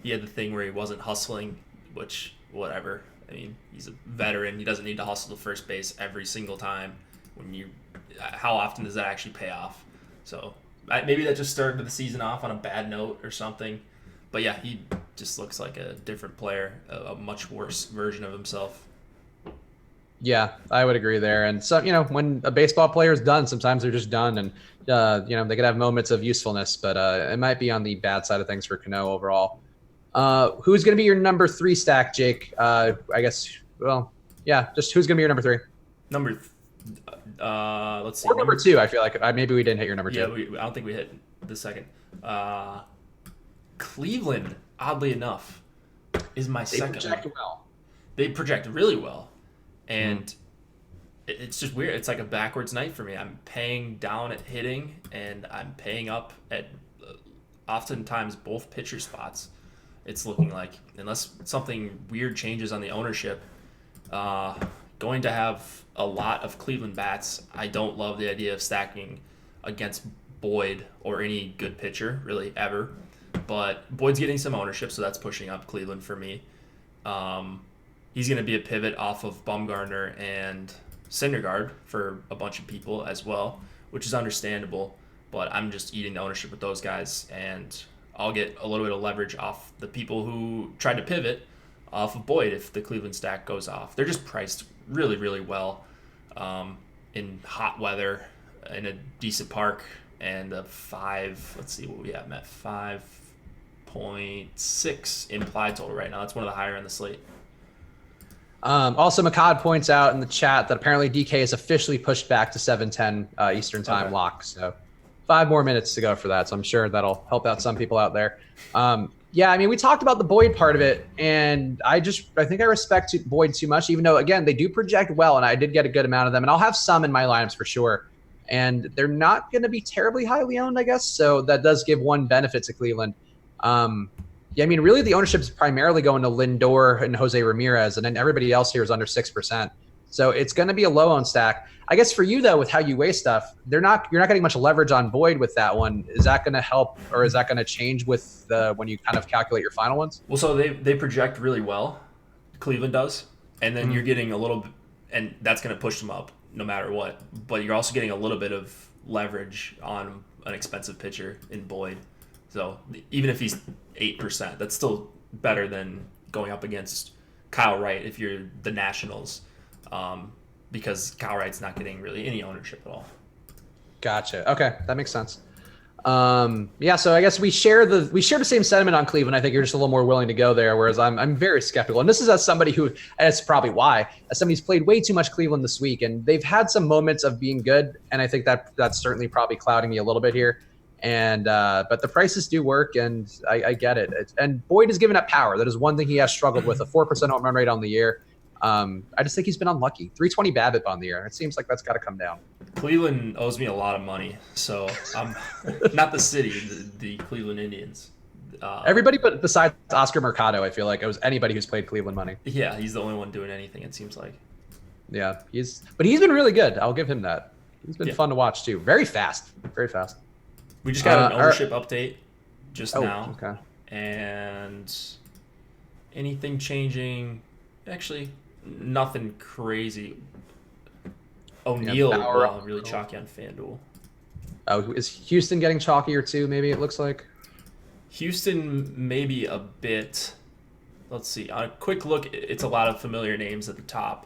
he had the thing where he wasn't hustling, which, whatever. I mean, he's a veteran. He doesn't need to hustle to first base every single time. How often does that actually pay off? So maybe that just started the season off on a bad note or something. But yeah, he just looks like a different player, a much worse version of himself. Yeah, I would agree there. And so, when a baseball player is done, sometimes they're just done. And, they could have moments of usefulness, but it might be on the bad side of things for Cano overall. Who's going to be your number 3 stack, Jake? I guess, just who's going to be your number 3? Let's see. Or number 2, I feel like. Maybe we didn't hit your number 2. Yeah, I don't think we hit the second. Cleveland, oddly enough, is my second. They project well. They project really well. And it's just weird. It's like a backwards night for me. I'm paying down at hitting, and I'm paying up at oftentimes both pitcher spots. It's looking like, unless something weird changes on the ownership, going to have a lot of Cleveland bats. I don't love the idea of stacking against Boyd or any good pitcher, really, ever. But Boyd's getting some ownership, so that's pushing up Cleveland for me. He's going to be a pivot off of Bumgarner and Syndergaard for a bunch of people as well, which is understandable. But I'm just eating the ownership with those guys, and I'll get a little bit of leverage off the people who tried to pivot off of Boyd if the Cleveland stack goes off. They're just priced really, really well in hot weather, in a decent park, and a 5, let's see what we have, Matt, 5.6 implied total right now. That's one of the higher on the slate. Also, Makad points out in the chat that apparently DK is officially pushed back to 7:10 Eastern time lock. So 5 more minutes to go for that. So I'm sure that'll help out some people out there. Yeah, I mean, we talked about the Boyd part of it, and I think I respect Boyd too much, even though, again, they do project well, and I did get a good amount of them, and I'll have some in my lineups for sure. And they're not going to be terribly highly owned, I guess. So that does give one benefit to Cleveland. Yeah, I mean, really, the ownership is primarily going to Lindor and Jose Ramirez, and then everybody else here is under 6%. So it's going to be a low-owned stack. I guess for you, though, with how you weigh stuff, you're not getting much leverage on Boyd with that one. Is that going to help, or is that going to change with when you kind of calculate your final ones? Well, so they project really well. Cleveland does. And then you're getting a little bit, and that's going to push them up no matter what. But you're also getting a little bit of leverage on an expensive pitcher in Boyd. So even if he's 8%, that's still better than going up against Kyle Wright if you're the Nationals, because Kyle Wright's not getting really any ownership at all. Gotcha. Okay, that makes sense. Yeah, so I guess we share the same sentiment on Cleveland. I think you're just a little more willing to go there, whereas I'm very skeptical. And this is as somebody who, and it's probably why, as somebody who's played way too much Cleveland this week, and they've had some moments of being good, and I think that's certainly probably clouding me a little bit here. And but the prices do work, and I get it. And Boyd has given up power. That is one thing he has struggled with, a 4% home run rate on the year. I just think he's been unlucky. 320 BABIP on the year. It seems like that's got to come down. Cleveland owes me a lot of money, so I'm not the city, the Cleveland Indians. Everybody but besides Oscar Mercado, I feel like it was anybody who's played Cleveland money. Yeah, he's the only one doing anything, it seems like. Yeah, he's been really good. I'll give him that. He's been fun to watch too. Very fast. Very fast. We just got an ownership update just now. Okay. And anything changing? Actually, nothing crazy. O'Neill really chalky on FanDuel. Oh, is Houston getting chalkier too? Maybe it looks like. Houston maybe a bit. Let's see. On a quick look, it's a lot of familiar names at the top.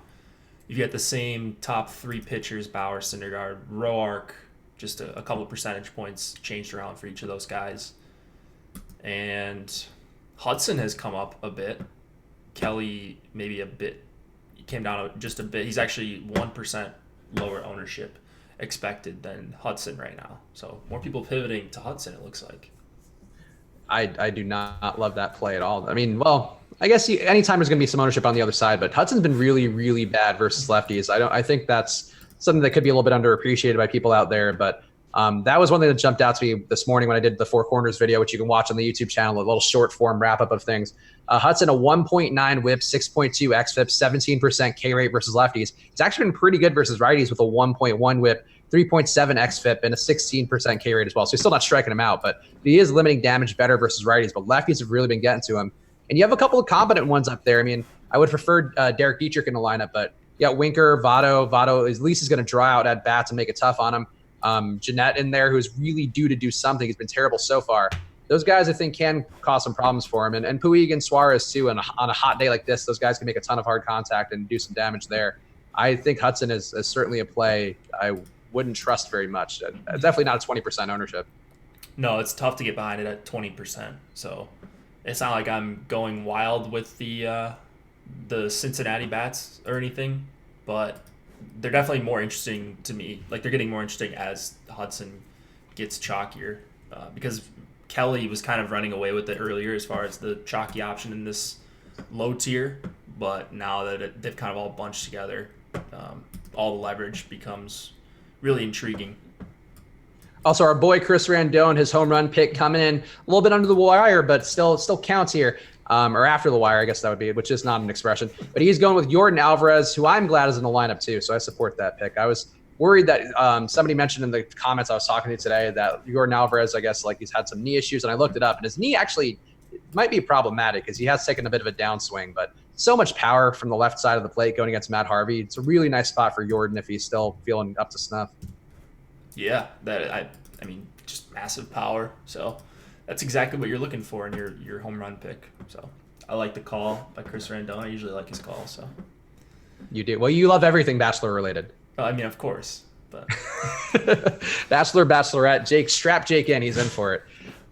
You get the same top 3 pitchers: Bauer, Syndergaard, Roark. Just a couple percentage points changed around for each of those guys. And Hudson has come up a bit. Kelly maybe a bit. He came down just a bit. He's actually 1% lower ownership expected than Hudson right now. So more people pivoting to Hudson, it looks like. I do not love that play at all. I mean, well, I guess anytime there's going to be some ownership on the other side, but Hudson's been really, really bad versus lefties. I think that's something that could be a little bit underappreciated by people out there. But that was one thing that jumped out to me this morning when I did the Four Corners video, which you can watch on the YouTube channel, a little short form wrap up of things. Hudson, a 1.9 whip, 6.2 xFIP, 17% K rate versus lefties. It's actually been pretty good versus righties with a 1.1 whip, 3.7 xFIP, and a 16% K rate as well. So he's still not striking him out, but he is limiting damage better versus righties. But lefties have really been getting to him. And you have a couple of competent ones up there. I mean, I would prefer Derek Dietrich in the lineup, but you got Winker, Votto. Votto at least is going to draw out at bats and make it tough on him. Jeanette in there, who's really due to do something. He's been terrible so far. Those guys, I think, can cause some problems for him. And Puig and Suarez, too. And on a hot day like this, those guys can make a ton of hard contact and do some damage there. I think Hudson is certainly a play I wouldn't trust very much. Definitely not a 20% ownership. No, it's tough to get behind it at 20%. So it's not like I'm going wild with the Cincinnati bats or anything, but they're definitely more interesting to me. Like, they're getting more interesting as Hudson gets chalkier, because Kelly was kind of running away with it earlier as far as the chalky option in this low tier, but now that they've kind of all bunched together, all the leverage becomes really intriguing. Also, our boy Chris Randone, his home run pick coming in a little bit under the wire, but still counts here. Or after the wire, I guess that would be, which is not an expression. But he's going with Yordan Alvarez, who I'm glad is in the lineup too, so I support that pick. I was worried that somebody mentioned in the comments I was talking to today that Yordan Alvarez, I guess, like, he's had some knee issues, and I looked it up, and his knee actually might be problematic because he has taken a bit of a downswing, but so much power from the left side of the plate going against Matt Harvey. It's a really nice spot for Yordan if he's still feeling up to snuff. Yeah, I mean, just massive power. So that's exactly what you're looking for in your home run pick. So I like the call by Chris Randone. I usually like his call. So you do. Well, you love everything Bachelor related. I mean, of course. But Bachelor, Bachelorette, Strap Jake in. He's in for it.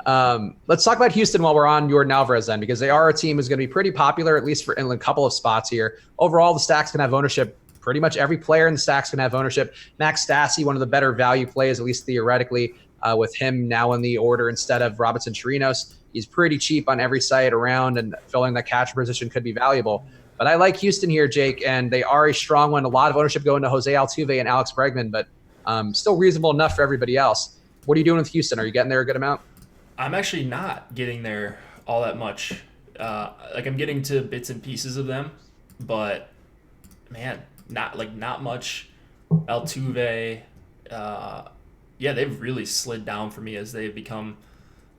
Let's talk about Houston while we're on Jordan Alvarez then, because they are a team who's going to be pretty popular, at least for in a couple of spots here. Overall, the stacks can have ownership. Pretty much every player in the stacks can have ownership. Max Stassi, one of the better value plays, at least theoretically, with him now in the order instead of Robinson Chirinos. He's pretty cheap on every site around, and filling that catcher position could be valuable. But I like Houston here, Jake, and they are a strong one. A lot of ownership going to Jose Altuve and Alex Bregman, but still reasonable enough for everybody else. What are you doing with Houston? Are you getting there a good amount? I'm actually not getting there all that much. I'm getting to bits and pieces of them, but man, not much. Altuve, they've really slid down for me as they've become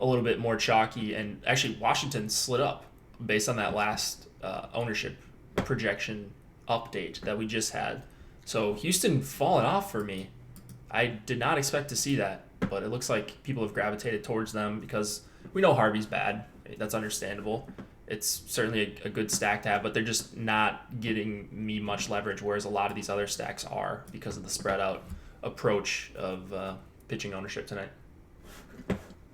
a little bit more chalky. And actually, Washington slid up based on that last ownership projection update that we just had. So Houston fallen off for me. I did not expect to see that, but it looks like people have gravitated towards them because we know Harvey's bad. That's understandable. It's certainly a good stack to have, but they're just not getting me much leverage, whereas a lot of these other stacks are because of the spread out approach of pitching ownership tonight.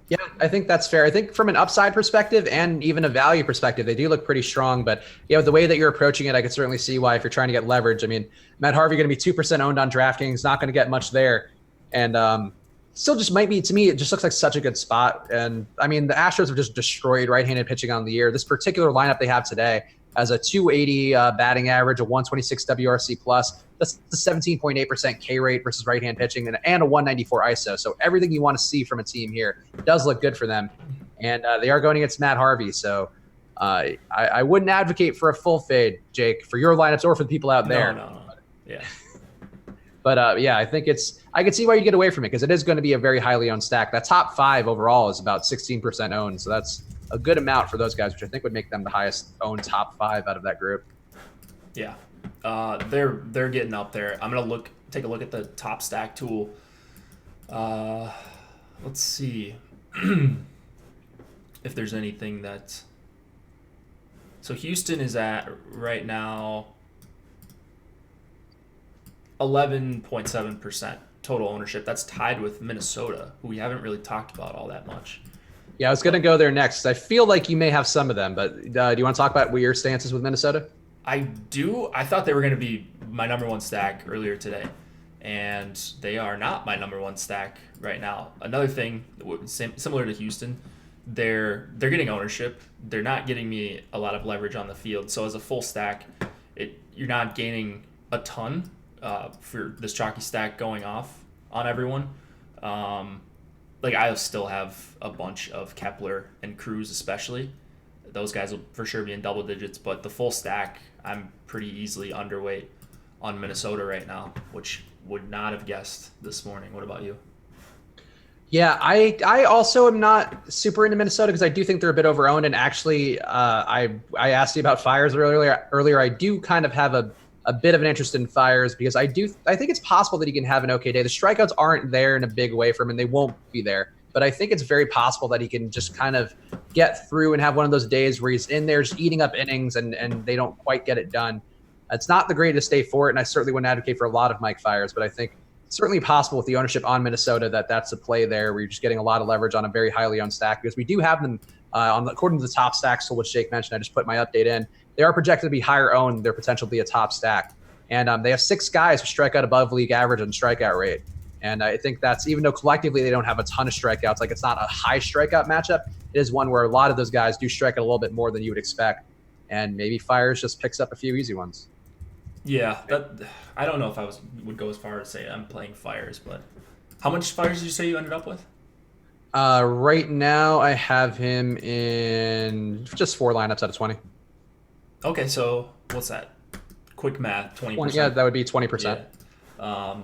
Yeah, I think that's fair. I think from an upside perspective and even a value perspective, they do look pretty strong. But the way that you're approaching it, I can certainly see why if you're trying to get leverage. I mean, Matt Harvey going to be 2% owned on DraftKings, not going to get much there. And still just might be, to me, it just looks like such a good spot. And I mean, the Astros have just destroyed right-handed pitching on the year. This particular lineup they have today has a 280 batting average, a 126 WRC plus. That's the 17.8% K rate versus right-hand pitching, and a 194 ISO. So everything you want to see from a team here does look good for them. And they are going against Matt Harvey. So I wouldn't advocate for a full fade, Jake, for your lineups or for the people out there. No. Yeah. But I think I can see why you get away from it because it is going to be a very highly owned stack. That top 5 overall is about 16% owned. So that's a good amount for those guys, which I think would make them the highest owned top 5 out of that group. Yeah. They're getting up there. I'm going to take a look at the top stack tool. Let's see if there's anything that. So Houston is at right now 11.7% total ownership. That's tied with Minnesota, who we haven't really talked about all that much. Yeah, I was going to go there next. I feel like you may have some of them, but do you want to talk about what your stance is with Minnesota? I do. I thought they were going to be my number one stack earlier today, and they are not my number one stack right now. Another thing, similar to Houston, they're getting ownership. They're not getting me a lot of leverage on the field. So as a full stack, you're not gaining a ton for this chalky stack going off on everyone. I still have a bunch of Kepler and Cruz especially. Those guys will for sure be in double digits, but the full stack, I'm pretty easily underweight on Minnesota right now, which would not have guessed this morning. What about you? Yeah, I also am not super into Minnesota because I do think they're a bit overowned. And actually, I asked you about Fires earlier. I do kind of have a bit of an interest in Fires because I think it's possible that he can have an okay day. The strikeouts aren't there in a big way for him, and they won't be there. But I think it's very possible that he can just kind of get through and have one of those days where he's in there just eating up innings and they don't quite get it done. It's not the greatest day for it, and I certainly wouldn't advocate for a lot of Mike Fires, but I think it's certainly possible with the ownership on Minnesota that's a play there where you're just getting a lot of leverage on a very highly owned stack because we do have them according to the top stacks, so which Jake mentioned, I just put my update in. They are projected to be higher owned. Their potential to be a top stack. And they have 6 guys who strike out above league average on strikeout rate. And I think that's, even though collectively they don't have a ton of strikeouts, like it's not a high strikeout matchup, it is one where a lot of those guys do strike out a little bit more than you would expect. And maybe Fires just picks up a few easy ones. Yeah, I don't know if I would go as far as say I'm playing Fires, but how much Fires did you say you ended up with? Right now I have him in just 4 lineups out of 20. Okay, so what's that? Quick math, 20%. Yeah, that would be 20%. Yeah.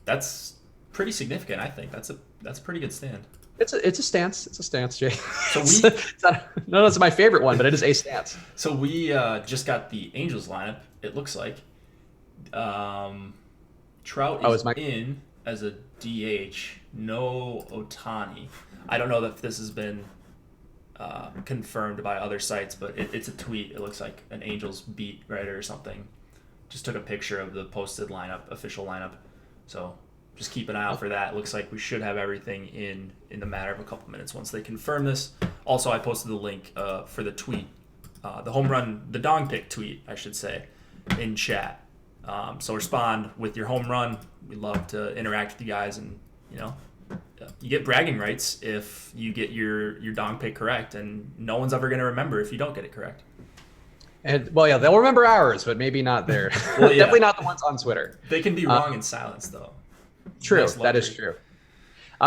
That's pretty significant, I think. That's a pretty good stand. It's a stance. It's a stance, Jay. So it's my favorite one, but it is a stance. So we just got the Angels lineup, it looks like. Trout is in as a DH. No Ohtani. I don't know if this has been confirmed by other sites, but it's a tweet. It looks like an Angels beat writer or something. Just took a picture of the posted lineup, official lineup. So just keep an eye out for that. It looks like we should have everything in the matter of a couple minutes once they confirm this. Also, I posted the link for the tweet, the dong pick tweet, I should say, in chat. So respond with your home run. We love to interact with you guys, and you get bragging rights if you get your dong pick correct, and no one's ever going to remember if you don't get it correct. And they'll remember ours, but maybe not theirs. Well, yeah. Definitely not the ones on Twitter. They can be wrong in silence, though. True, nice, that is true.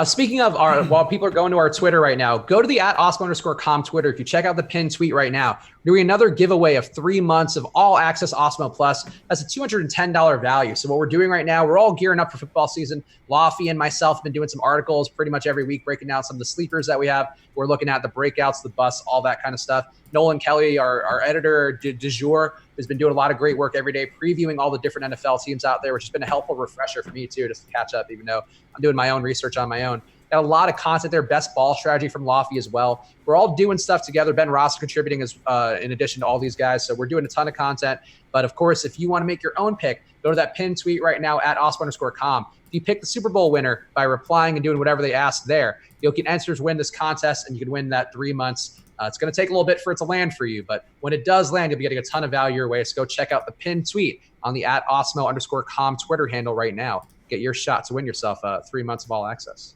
Speaking of while people are going to our Twitter right now, go to the @Osmo_com Twitter. If you check out the pinned tweet right now, we're doing another giveaway of 3 months of all access Osmo Plus. That's a $210 value. So what we're doing right now, we're all gearing up for football season. Lofty and myself have been doing some articles pretty much every week, breaking down some of the sleepers that we have. We're looking at the breakouts, the busts, all that kind of stuff. Nolan Kelly, our editor du jour, has been doing a lot of great work every day, previewing all the different NFL teams out there, which has been a helpful refresher for me too, just to catch up, even though I'm doing my own research on my own. Got a lot of content there, best ball strategy from Lofty as well. We're all doing stuff together. Ben Ross contributing as in addition to all these guys. So we're doing a ton of content. But of course, if you want to make your own pick, go to that pinned tweet right now @Osmo_com. If you pick the Super Bowl winner by replying and doing whatever they ask there, you can enter to win this contest, and you can win that 3 months. It's going to take a little bit for it to land for you, but when it does land, you'll be getting a ton of value your way. So go check out the pinned tweet on the @Osmo_com Twitter handle right now. Get your shot to win yourself 3 months of all access.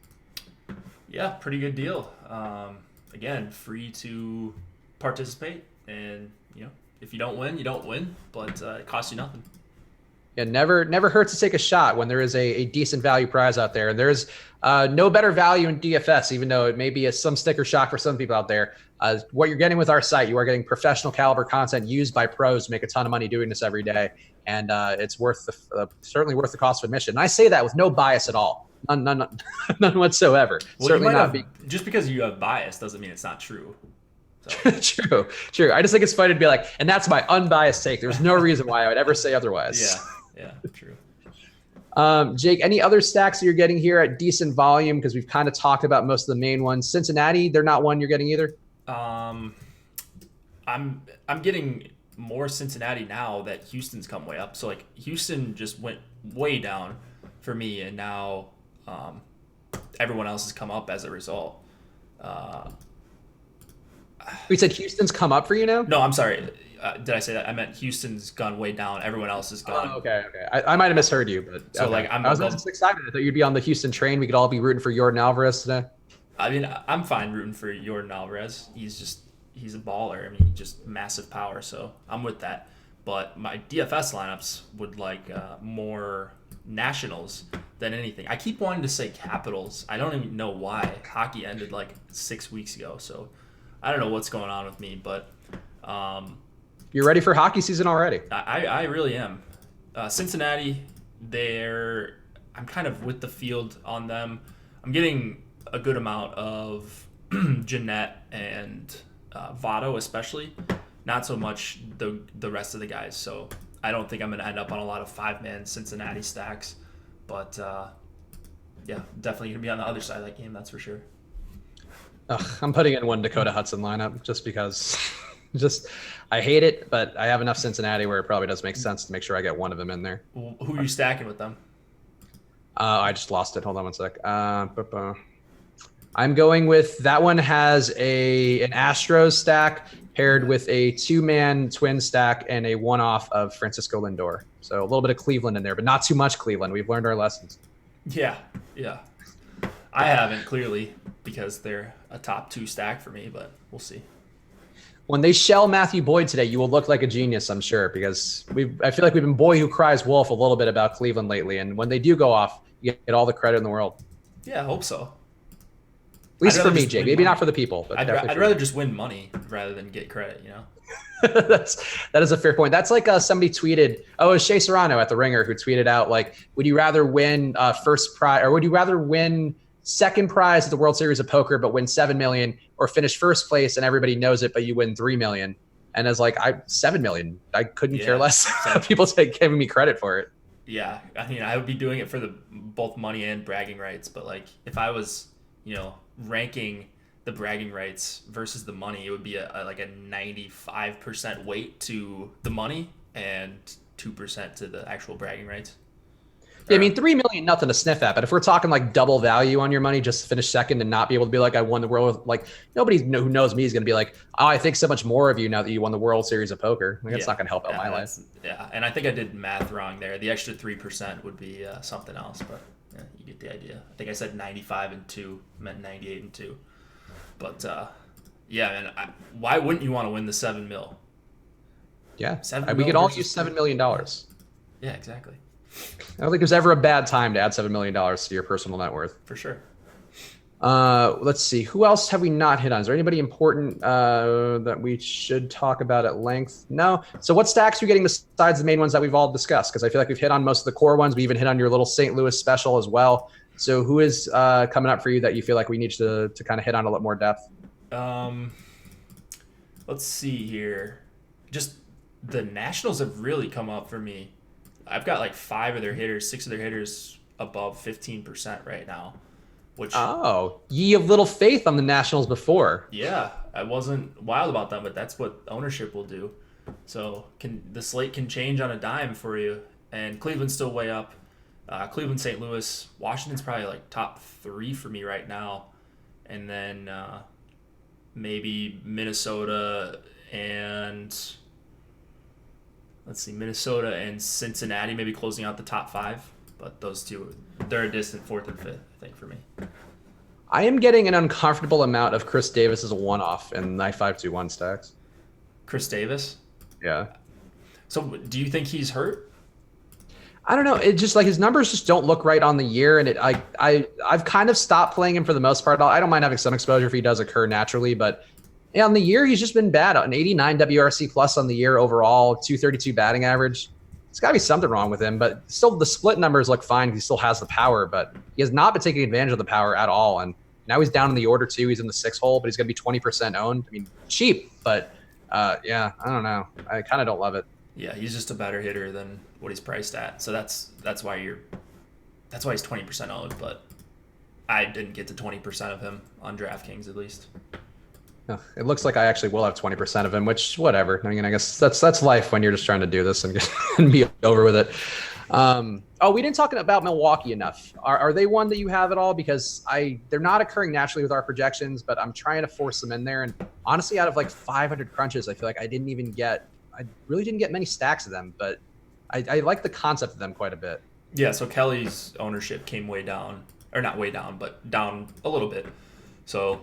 Yeah, pretty good deal. Again, free to participate, and if you don't win, you don't win, but it costs you nothing. Yeah, never hurts to take a shot when there is a decent value prize out there. And there's no better value in DFS, even though it may be some sticker shock for some people out there. What you're getting with our site, you are getting professional caliber content used by pros to make a ton of money doing this every day. And it's certainly worth the cost of admission. And I say that with no bias at all. None whatsoever. Well, certainly not. Just because you have bias doesn't mean it's not true. So. True. I just think it's funny to be like, and that's my unbiased take. There's no reason why I would ever say otherwise. Yeah, true. Jake, any other stacks that you're getting here at decent volume? Because we've kind of talked about most of the main ones. Cincinnati, they're not one you're getting either. I'm getting more Cincinnati now that Houston's come way up. So like Houston just went way down for me, and now everyone else has come up as a result. We said Houston's come up for you now? No, I'm sorry. Did I say that? I meant Houston's gone way down. Everyone else has gone. Oh, okay. I might have misheard you, but so okay. I was just excited. I thought you'd be on the Houston train. We could all be rooting for Jordan Alvarez today. I mean, I'm fine rooting for Jordan Alvarez. He's a baller. I mean, just massive power. So I'm with that. But my DFS lineups would like more Nationals than anything. I keep wanting to say Capitals. I don't even know why. Hockey ended like 6 weeks ago, so I don't know what's going on with me. But you're ready for hockey season already. I really am. Cincinnati, I'm kind of with the field on them. I'm getting a good amount of Jeanette and Votto especially. Not so much the rest of the guys. So I don't think I'm going to end up on a lot of 5-man Cincinnati stacks. But yeah, definitely going to be on the other side of that game, that's for sure. I'm putting in one Dakota Hudson lineup just because I hate it, but I have enough Cincinnati where it probably does make sense to make sure I get one of them in there. Who are you stacking with them? I just lost it. Hold on one sec. I'm going with that one has an Astros stack paired with a 2-man twin stack and a one-off of Francisco Lindor. So a little bit of Cleveland in there, but not too much Cleveland. We've learned our lessons. Yeah. I haven't, clearly, because they're a top 2 stack for me, but we'll see. When they shell Matthew Boyd today, you will look like a genius, I'm sure, because I feel like we've been boy who cries wolf a little bit about Cleveland lately. And when they do go off, you get all the credit in the world. Yeah, I hope so. At least for me, Jay. Maybe not for the people. But I'd rather just win money rather than get credit, That is a fair point. That's like somebody tweeted, it was Shea Serrano at The Ringer who tweeted out, like, would you rather win first prize, or would you rather win second prize at the World Series of Poker but win $7 million, or finish first place and everybody knows it but you win $3 million? And it's like, $7 million. I couldn't care less. People giving me credit for it. Yeah, I mean, I would be doing it for both money and bragging rights, but like if I was, ranking the bragging rights versus the money, it would be like a 95% weight to the money and 2% to the actual bragging rights. Yeah, I mean, 3 million, nothing to sniff at. But if we're talking like double value on your money just to finish second and not be able to be like, I won the world, like nobody who knows me is going to be like, oh, I think so much more of you now that you won the World Series of Poker. Like, it's not going to help out my life. Yeah, and I think I did math wrong there. The extra 3% would be something else, but yeah, you get the idea. I think I said 95 and 2 meant 98 and 2. But yeah, man, why wouldn't you want to win the 7 mil? Yeah, we could all use $7 million. Yeah, exactly. I don't think there's ever a bad time to add $7 million to your personal net worth. For sure. Let's see. Who else have we not hit on? Is there anybody important that we should talk about at length? No. So what stacks are you getting besides the main ones that we've all discussed? Because I feel like we've hit on most of the core ones. We even hit on your little St. Louis special as well. So who is coming up for you that you feel like we need to kind of hit on a lot more depth? Let's see here. Just the Nationals have really come up for me. I've got like 6 of their hitters above 15% right now. Which ye have little faith on the Nationals before. Yeah, I wasn't wild about them, but that's what ownership will do. So the slate can change on a dime for you. And Cleveland's still way up. Cleveland, St. Louis, Washington's probably like top 3 for me right now, and then maybe Minnesota and. Let's see, Minnesota and Cincinnati maybe closing out the top 5, but those two, they're a distant 4th and 5th, I think, for me. I am getting an uncomfortable amount of Chris Davis as a one-off in my 5-2-1 stacks. Chris Davis? Yeah. So do you think he's hurt? I don't know. It just like his numbers just don't look right on the year, and I've kind of stopped playing him for the most part. I don't mind having some exposure if he does occur naturally, but yeah, on the year, he's just been bad. An 89 WRC plus on the year overall, 232 batting average. There's got to be something wrong with him, but still the split numbers look fine. He still has the power, but he has not been taking advantage of the power at all. And now he's down in the order too. He's in the 6 hole, but he's going to be 20% owned. I mean, cheap, but yeah, I don't know. I kind of don't love it. Yeah, he's just a better hitter than what he's priced at. So that's why he's 20% owned, but I didn't get to 20% of him on DraftKings at least. It looks like I actually will have 20% of him, which whatever. I mean, I guess that's life when you're just trying to do this and be over with it. We didn't talk about Milwaukee enough. Are they one that you have at all? Because they're not occurring naturally with our projections, but I'm trying to force them in there. And honestly, out of like 500 crunches, I feel like I really didn't get many stacks of them, but I like the concept of them quite a bit. Yeah, so Kelly's ownership came way down, or not way down, but down a little bit. So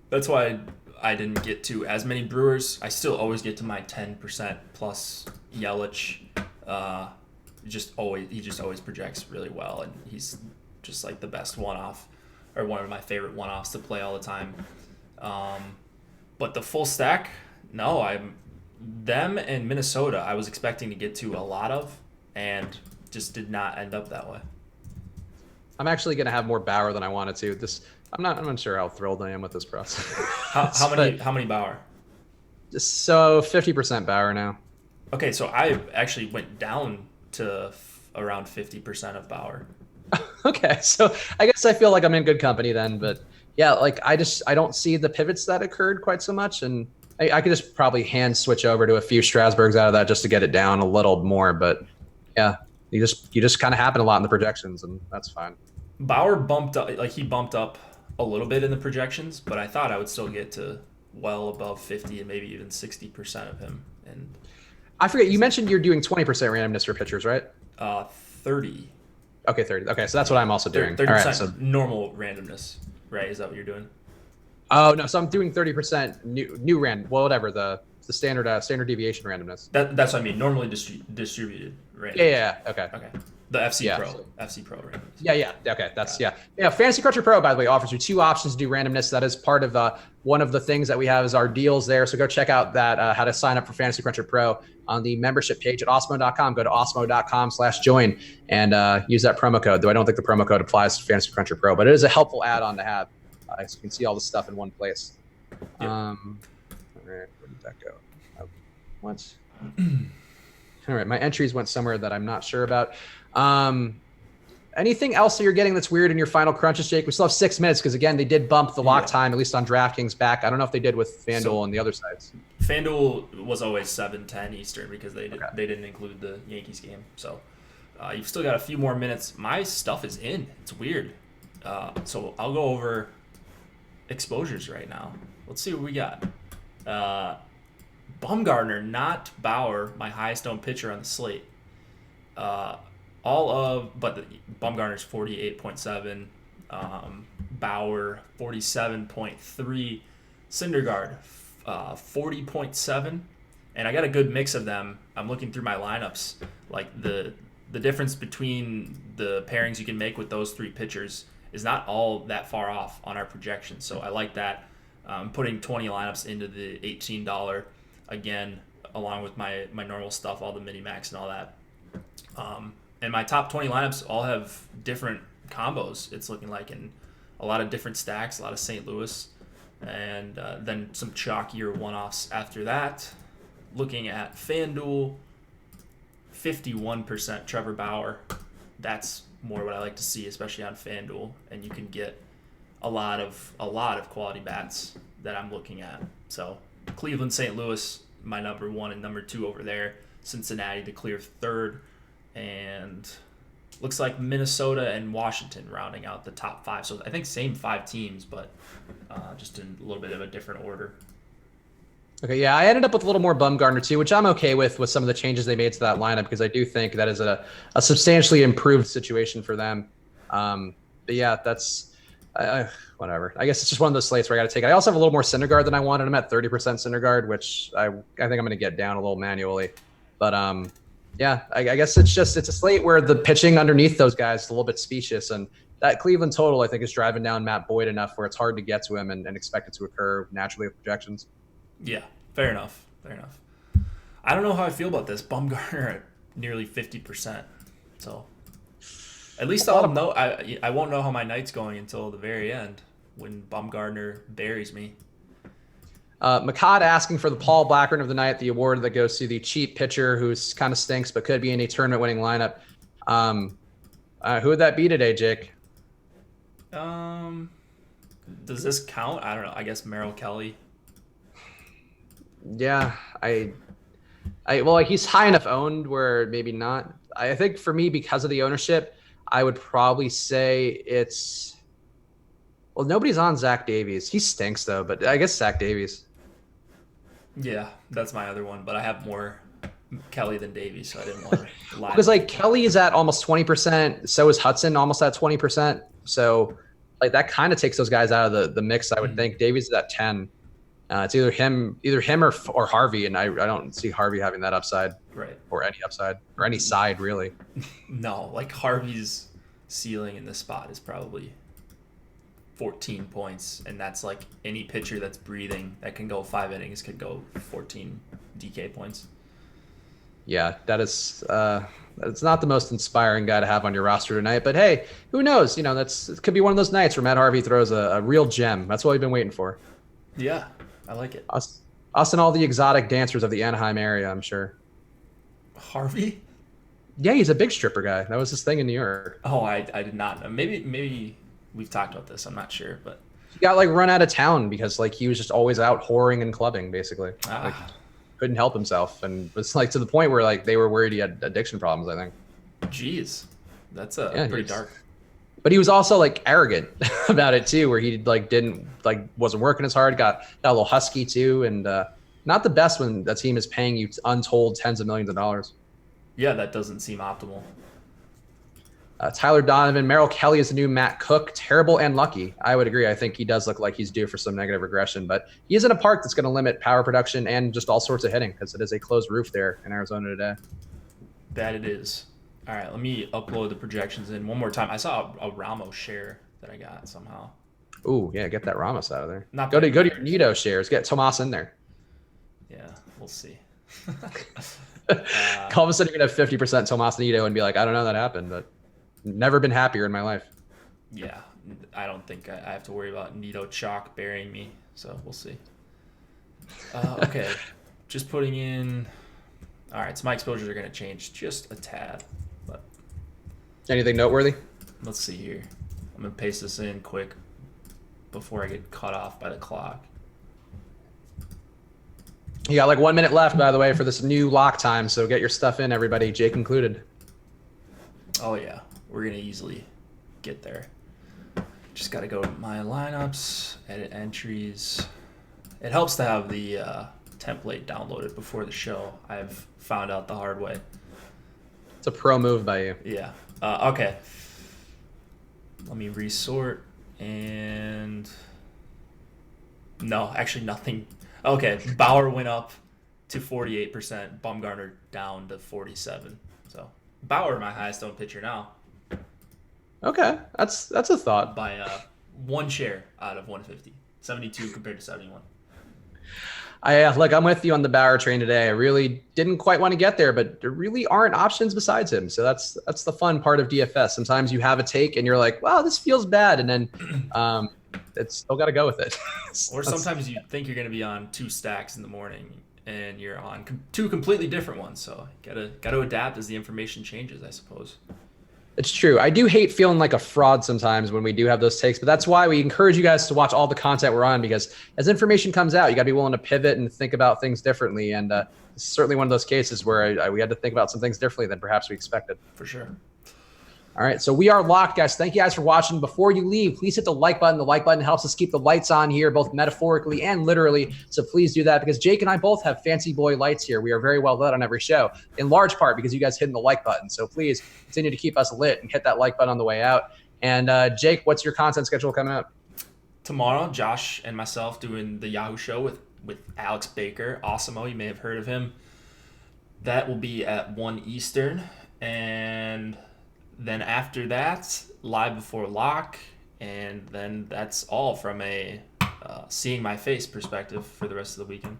that's why I didn't get to as many Brewers. I still always get to my 10% plus Yelich. He just always projects really well, and he's just like the best one-off, or one of my favorite one-offs to play all the time. But the full stack, no, them and Minnesota I was expecting to get to a lot of, and just did not end up that way. I'm actually going to have more Bauer than I wanted to. I'm not sure how thrilled I am with this process. How many Bauer? So 50% Bauer now. Okay, so I actually went down to around 50% of Bauer. Okay, so I guess I feel like I'm in good company then. But yeah, like I don't see the pivots that occurred quite so much, and I could just probably hand switch over to a few Strasburgs out of that just to get it down a little more. But yeah, you just kind of happen a lot in the projections, and that's fine. Bauer bumped up a little bit in the projections, but I thought I would still get to well above 50 and maybe even 60% of him. And I forget, you mentioned you're doing 20% randomness for pitchers, right? 30. Okay, 30. Okay, so that's what I'm also doing. 30% All right, so normal randomness, right? Is that what you're doing? Oh no, so I'm doing 30% new random, well, whatever the standard deviation randomness. That's what I mean. Normally distributed, right? Yeah. Okay. The FC Pro randomness. Yeah. Okay, that's yeah. Fantasy Cruncher Pro, by the way, offers you 2 options to do randomness. That is part of one of the things that we have is our deals there. So go check out that how to sign up for Fantasy Cruncher Pro on the membership page at osmo.com. Go to osmo.com/join and use that promo code. Though I don't think the promo code applies to Fantasy Cruncher Pro, but it is a helpful add-on to have. So you can see all the stuff in one place. Yep. All right, where did that go? What? All right, my entries went somewhere that I'm not sure about. Anything else that you're getting that's weird in your final crunches, Jake? We still have 6 minutes because, again, they did bump the lock time, at least on DraftKings, back. I don't know if they did with FanDuel and the other sites. FanDuel was always 7:10 Eastern because they didn't include the Yankees game. So You've still got a few more minutes. My stuff is in. It's weird. So I'll go over exposures right now. Let's see what we got. Bumgarner, not Bauer, my highest owned pitcher on the slate. But Bumgarner's 48.7, Bauer 47.3, Syndergaard 40.7, and I got a good mix of them. I'm looking through my lineups, like the difference between the pairings you can make with those three pitchers is not all that far off on our projection. So I like that. Putting 20 lineups into the $18 again, along with my normal stuff, all the mini max and all that. And my top 20 lineups all have different combos. It's looking like in a lot of different stacks, a lot of St. Louis, and then some chalkier one-offs after that. Looking at FanDuel, 51% Trevor Bauer. That's more what I like to see, especially on FanDuel, and you can get a lot of quality bats that I'm looking at. So Cleveland, St. Louis, my number 1 and number 2 over there. Cincinnati to clear third, and looks like Minnesota and Washington rounding out the top 5. So I think same 5 teams, but just in a little bit of a different order. Okay, yeah, I ended up with a little more Bumgarner too, which I'm okay with some of the changes they made to that lineup, because I do think that is a substantially improved situation for them. But yeah, that's whatever. I guess it's just one of those slates where I got to take it. I also have a little more Syndergaard than I wanted. I'm at 30% Syndergaard, which I think I'm going to get down a little manually. But yeah, I guess it's a slate where the pitching underneath those guys is a little bit specious, and that Cleveland total I think is driving down Matt Boyd enough where it's hard to get to him and expect it to occur naturally with projections. Yeah, fair enough. I don't know how I feel about this. Bumgarner at nearly 50%. So at least I'll know. I won't know how my night's going until the very end when Bumgarner buries me. McCott asking for the Paul Blackburn of the night, the award that goes to the cheap pitcher who's kind of stinks but could be in a tournament-winning lineup. Who would that be today, Jake? Does this count? I don't know. I guess Merrill Kelly. Yeah, well, he's high enough owned where maybe not. I think for me, because of the ownership, I would probably say nobody's on Zach Davies. He stinks though, but I guess Zach Davies. Yeah, that's my other one, but I have more Kelly than Davies, so I didn't want to lie. Because Kelly is at almost 20%, so is Hudson almost at 20%. So that kind of takes those guys out of the mix, I would think. Davies is at 10. It's either him or Harvey, and I don't see Harvey having that upside, right? Or any upside, or any side really. No, Harvey's ceiling in this spot is probably 14 points, and that's any pitcher that's breathing that can go 5 innings could go 14 DK points. Yeah, that's not the most inspiring guy to have on your roster tonight, but hey, who knows? It could be one of those nights where Matt Harvey throws a real gem. That's what we've been waiting for. Yeah. I like it. Us and all the exotic dancers of the Anaheim area, I'm sure. Harvey? Yeah, he's a big stripper guy. That was his thing in New York. Oh, I did not know. Maybe we've talked about this. I'm not sure, but he got run out of town because he was just always out whoring and clubbing, basically. Couldn't help himself, and was to the point where they were worried he had addiction problems, I think. Jeez, that's pretty dark. But he was also arrogant about it too, where he wasn't working as hard, got a little husky too, and not the best when that team is paying you untold tens of millions of dollars. Yeah, that doesn't seem optimal. Tyler Donovan, Merrill Kelly is the new Matt Cook. Terrible and lucky. I would agree. I think he does look like he's due for some negative regression, but he is in a park that's going to limit power production and just all sorts of hitting because it is a closed roof there in Arizona today. That it is. All right, let me upload the projections in one more time. I saw a Ramos share that I got somehow. Ooh, yeah, get that Ramos out of there. Go to your Nito shares. Get Tomas in there. Yeah, we'll see. All of a sudden, you're going to have 50% Tomas Nito and be like, I don't know that happened, but never been happier in my life. Yeah, I don't think I have to worry about Nito Chalk burying me, so we'll see. Okay, just putting in. All right, so my exposures are going to change just a tad. But anything noteworthy? Let's see here. I'm going to paste this in quick before I get cut off by the clock. You got 1 minute left, by the way, for this new lock time, so get your stuff in, everybody, Jake included. Oh yeah, we're gonna easily get there. Just got to go to my lineups, edit entries. It helps to have the template downloaded before the show. I've found out the hard way. It's a pro move by you. Yeah. Okay. Let me resort and no, actually nothing. Okay, Bauer went up to 48%. Bumgarner down to 47. So Bauer, my highest owned pitcher now. Okay, that's a thought. By one share out of 150. 72 compared to 71. I'm with you on the Bauer train today. I really didn't quite want to get there, but there really aren't options besides him. So that's the fun part of DFS. Sometimes you have a take and you're like, wow, this feels bad. And then it's still got to go with it. Or sometimes you think you're going to be on 2 stacks in the morning and you're on 2 completely different ones. So gotta adapt as the information changes, I suppose. It's true. I do hate feeling like a fraud sometimes when we do have those takes, but that's why we encourage you guys to watch all the content we're on, because as information comes out, you got to be willing to pivot and think about things differently. And it's certainly one of those cases where we had to think about some things differently than perhaps we expected. For sure. All right, so we are locked, guys. Thank you guys for watching. Before you leave, please hit the like button. The like button helps us keep the lights on here, both metaphorically and literally. So please do that, because Jake and I both have fancy boy lights here. We are very well lit on every show, in large part because you guys hitting the like button. So please continue to keep us lit and hit that like button on the way out. And Jake, what's your content schedule coming up? Tomorrow, Josh and myself doing the Yahoo show with Alex Baker, Awesemo. You may have heard of him. That will be at 1 Eastern. And then after that, live before lock, and then that's all from a seeing my face perspective for the rest of the weekend.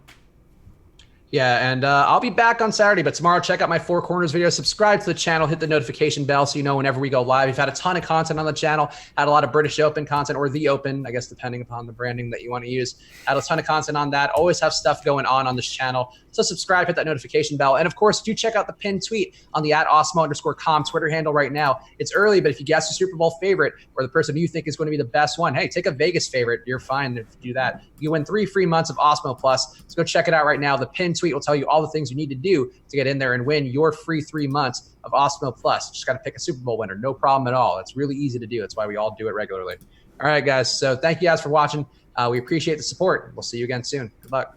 Yeah, and I'll be back on Saturday, but tomorrow check out my Four Corners video. Subscribe to the channel, hit the notification bell so you know whenever we go live. We've had a ton of content on the channel, had a lot of British Open content, or the Open, I guess, depending upon the branding that you want to use. Had a ton of content on that. Always have stuff going on this channel. So subscribe, hit that notification bell. And of course, do check out the pinned tweet on the @Awesemo_com Twitter handle right now. It's early, but if you guess the Super Bowl favorite or the person you think is going to be the best one, hey, take a Vegas favorite. You're fine if you do that. You win 3 free months of Awesemo Plus. So go check it out right now. The pinned tweet will tell you all the things you need to do to get in there and win your free 3 months of Awesemo Plus. Just got to pick a Super Bowl winner. No problem at all. It's really easy to do. That's why we all do it regularly. All right, guys. So thank you guys for watching. We appreciate the support. We'll see you again soon. Good luck.